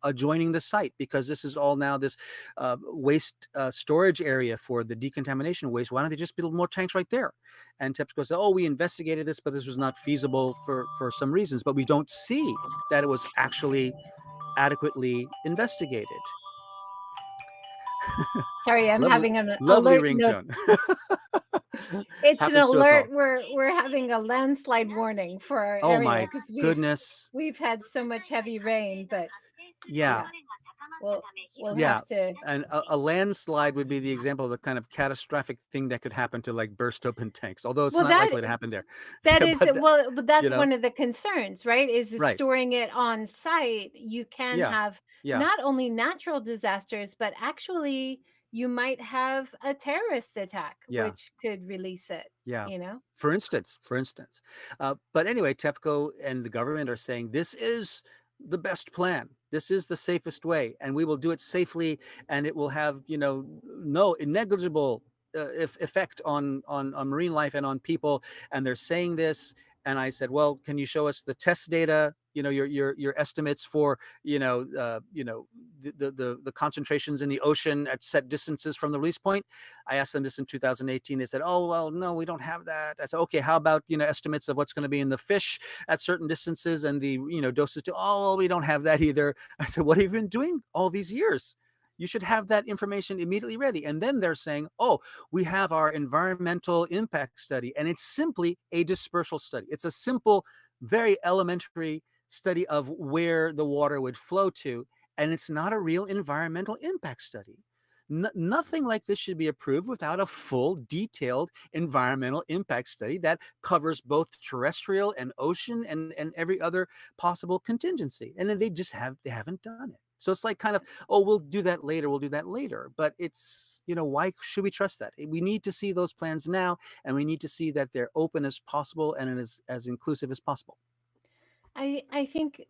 Speaker 2: adjoining the site, because this is all now this waste storage area for the decontamination waste. Why don't they just build more tanks right there? And TEPCO said, oh, we investigated this, but this was not feasible for some reasons. But we don't see that it was actually adequately investigated.
Speaker 1: Sorry, I'm
Speaker 2: Lovely,
Speaker 1: having an
Speaker 2: lovely
Speaker 1: alert note.
Speaker 2: ringtone.
Speaker 1: It's an
Speaker 2: Happens to us
Speaker 1: alert.
Speaker 2: all.
Speaker 1: We're having a landslide warning for our
Speaker 2: Oh
Speaker 1: area
Speaker 2: my
Speaker 1: because
Speaker 2: goodness.
Speaker 1: we've had so much heavy rain. But
Speaker 2: Yeah.
Speaker 1: yeah, we'll we'll
Speaker 2: Yeah.
Speaker 1: have to.
Speaker 2: And a landslide would be the example of the kind of catastrophic thing that could happen to like burst open tanks, although it's
Speaker 1: Well,
Speaker 2: not
Speaker 1: that
Speaker 2: likely to happen there.
Speaker 1: that
Speaker 2: Yeah,
Speaker 1: is well, but
Speaker 2: you
Speaker 1: that's
Speaker 2: know,
Speaker 1: one of the concerns, right? Is
Speaker 2: right.
Speaker 1: storing it on site. You can
Speaker 2: Yeah.
Speaker 1: have
Speaker 2: Yeah.
Speaker 1: not only natural disasters, but actually you might have a terrorist attack,
Speaker 2: Yeah.
Speaker 1: which could release it,
Speaker 2: Yeah.
Speaker 1: you know?
Speaker 2: For instance. But anyway, TEPCO and the government are saying this is the best plan. This is the safest way, and we will do it safely, and it will have, no negligible effect on marine life and on people. And they're saying this, and I said, well, can you show us the test data? Your estimates for the concentrations in the ocean at set distances from the release point. I asked them this in 2018. They said, "Oh, well, no, we don't have that." I said, "Okay, how about estimates of what's going to be in the fish at certain distances and the doses to?" "Oh, well, we don't have that either." I said, "What have you been doing all these years? You should have that information immediately ready." And then they're saying, "Oh, we have our environmental impact study, and it's simply a dispersal study. It's a simple, very elementary study of where the water would flow to, and it's not a real environmental impact study." Nothing like this should be approved without a full, detailed environmental impact study that covers both terrestrial and ocean and every other possible contingency. And then they haven't done it. So it's like kind of, oh, we'll do that later. We'll do that later. But it's, why should we trust that? We need to see those plans now, and we need to see that they're open as possible and as inclusive as possible.
Speaker 1: I think,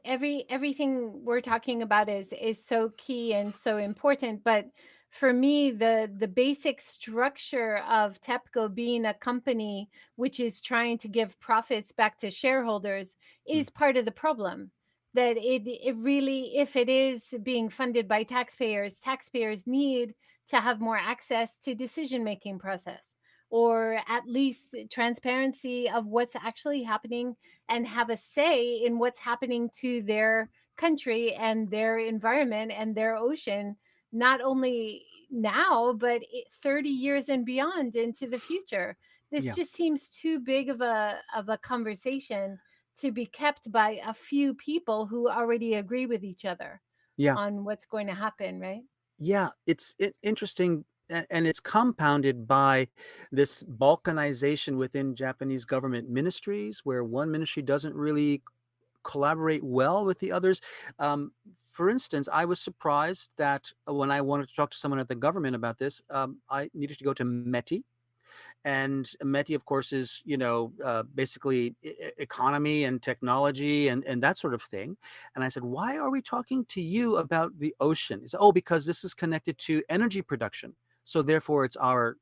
Speaker 1: everything we're talking about is so key and so important. But for me, the basic structure of TEPCO being a company which is trying to give profits back to shareholders
Speaker 2: Mm.
Speaker 1: is part of the problem. That it really, if it is being funded by taxpayers need to have more access to decision making process, or at least transparency of what's actually happening, and have a say in what's happening to their country and their environment and their ocean, not only now, but 30 years and beyond into the future. This
Speaker 2: Yeah.
Speaker 1: just seems too big of a conversation to be kept by a few people who already agree with each other
Speaker 2: Yeah.
Speaker 1: on what's going to happen, right?
Speaker 2: Yeah, it's interesting, and it's compounded by this balkanization within Japanese government ministries, where one ministry doesn't really collaborate well with the others. Um, for instance, I was surprised that when I wanted to talk to someone at the government about this, I needed to go to METI, and METI, of course, is basically economy and technology and that sort of thing. And I said, "Why are we talking to you about the ocean?" He said, "Oh, because this is connected to energy production, so therefore it's our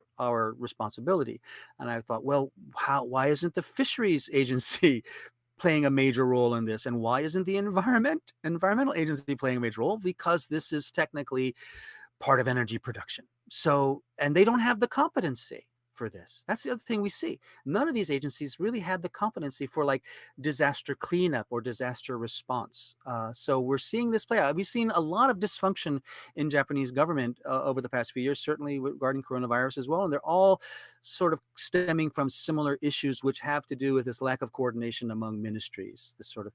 Speaker 2: responsibility." And I thought, well, why isn't the fisheries agency playing a major role in this, and why isn't the environmental agency playing a major role? Because this is technically part of energy production. So, and they don't have the competency for this. That's the other thing we see. None of these agencies really had the competency for like disaster cleanup or disaster response. So we're seeing this play out. We've seen a lot of dysfunction in Japanese government over the past few years, certainly regarding coronavirus as well. And they're all sort of stemming from similar issues, which have to do with this lack of coordination among ministries, this sort of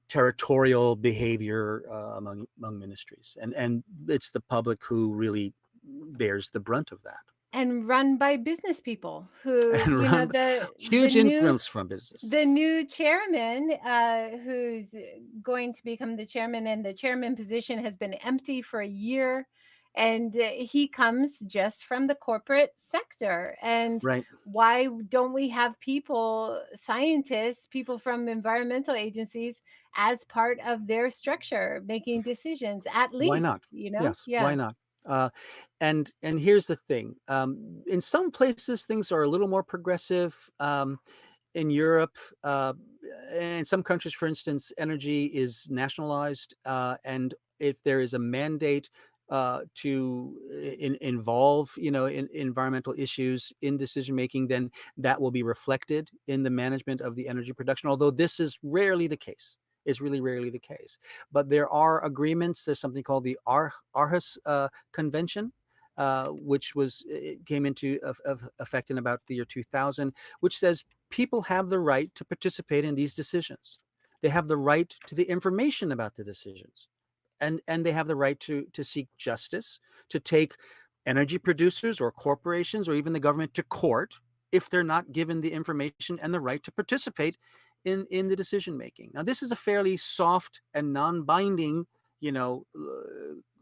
Speaker 2: territorial behavior among ministries, and it's the public who really bears the brunt of that.
Speaker 1: And run by business people who,
Speaker 2: And run
Speaker 1: the
Speaker 2: huge
Speaker 1: new
Speaker 2: influence from
Speaker 1: the
Speaker 2: business.
Speaker 1: new chairman, who's going to become the chairman, and the chairman position has been empty for a year, and he comes just from the corporate sector. And
Speaker 2: Right.
Speaker 1: why don't we have people, scientists, people from environmental agencies, as part of their structure making decisions, at
Speaker 2: Why not?
Speaker 1: least,
Speaker 2: Yes,
Speaker 1: yeah.
Speaker 2: why not? uh, and here's the thing, in some places things are a little more progressive. In Europe, and in some countries, for instance, energy is nationalized, and if there is a mandate to involve, in environmental issues in decision making, then that will be reflected in the management of the energy production. Although this is rarely the case, it's really rarely the case. But there are agreements. There's something called the Aarhus Convention, which came into effect in about the year 2000, which says people have the right to participate in these decisions. They have the right to the information about the decisions, and they have the right to seek justice, to take energy producers or corporations or even the government to court if they're not given the information and the right to participate in the decision making. Now, this is a fairly soft and non-binding, you know,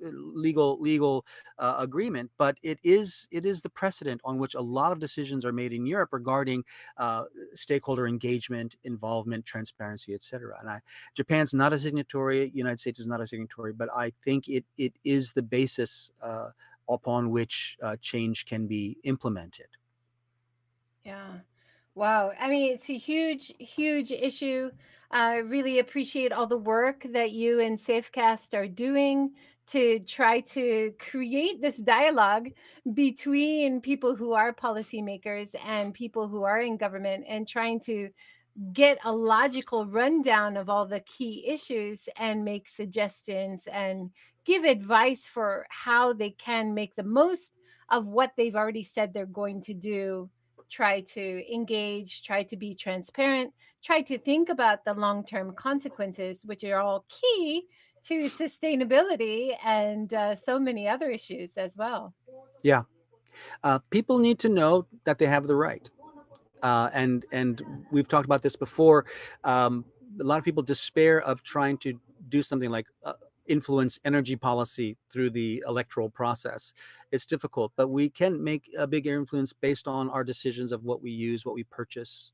Speaker 2: legal agreement, but it is the precedent on which a lot of decisions are made in Europe regarding uh, stakeholder engagement, involvement, transparency, etc. And Japan's not a signatory, United States is not a signatory, but I think it is the basis upon which change can be implemented.
Speaker 1: Yeah. Wow. I mean, it's a huge, huge issue. I really appreciate all the work that you and SafeCast are doing to try to create this dialogue between people who are policymakers and people who are in government, and trying to get a logical rundown of all the key issues and make suggestions and give advice for how they can make the most of what they've already said they're going to do. Try to engage, try to be transparent, try to think about the long term consequences, which are all key to sustainability and so many other issues as well.
Speaker 2: Yeah. People need to know that they have the right. And we've talked about this before. Um, a lot of people despair of trying to do something like influence energy policy through the electoral process. It's difficult, but we can make a big influence based on our decisions of what we use, what we purchase,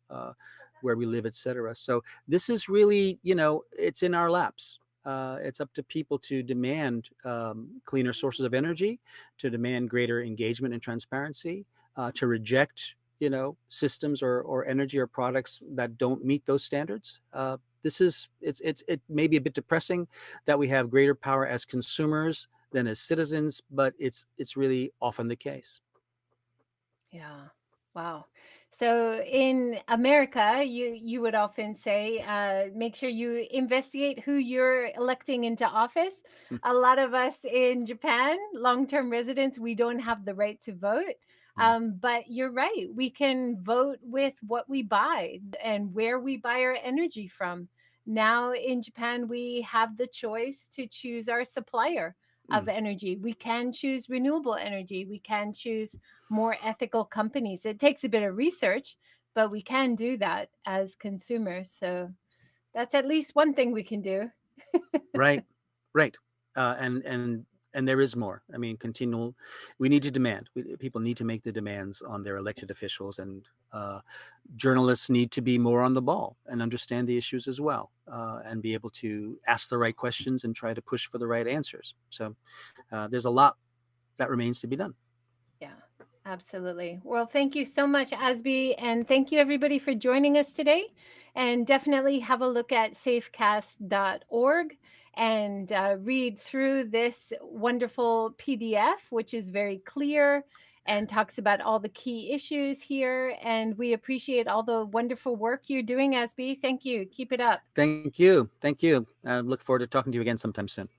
Speaker 2: where we live, etc. So this is really, it's in our laps. It's up to people to demand cleaner sources of energy, to demand greater engagement and transparency, to reject systems or energy or products that don't meet those standards. It may be a bit depressing that we have greater power as consumers than as citizens, but it's really often the case.
Speaker 1: Yeah. Wow. So in America, you would often say, make sure you investigate who you're electing into office. A lot of us in Japan, long-term residents, we don't have the right to vote. But you're right. We can vote with what we buy and where we buy our energy from. Now in Japan, we have the choice to choose our supplier of
Speaker 2: Mm.
Speaker 1: energy. We can choose renewable energy. We can choose more ethical companies. It takes a bit of research, but we can do that as consumers. So that's at least one thing we can do.
Speaker 2: Right, right, and there is more. I mean, continual. We need to demand. People need to make the demands on their elected officials, and journalists need to be more on the ball and understand the issues as well, and be able to ask the right questions and try to push for the right answers. So there's a lot that remains to be done.
Speaker 1: Yeah, absolutely. Well, thank you so much, Asby. And thank you, everybody, for joining us today. And definitely have a look at safecast.org and read through this wonderful PDF, which is very clear and talks about all the key issues here. And we appreciate all the wonderful work you're doing, Asby. Thank you. Keep it up.
Speaker 2: Thank you. Thank you. I look forward to talking to you again sometime soon.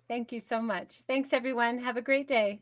Speaker 1: Thank you so much. Thanks, everyone. Have a great day.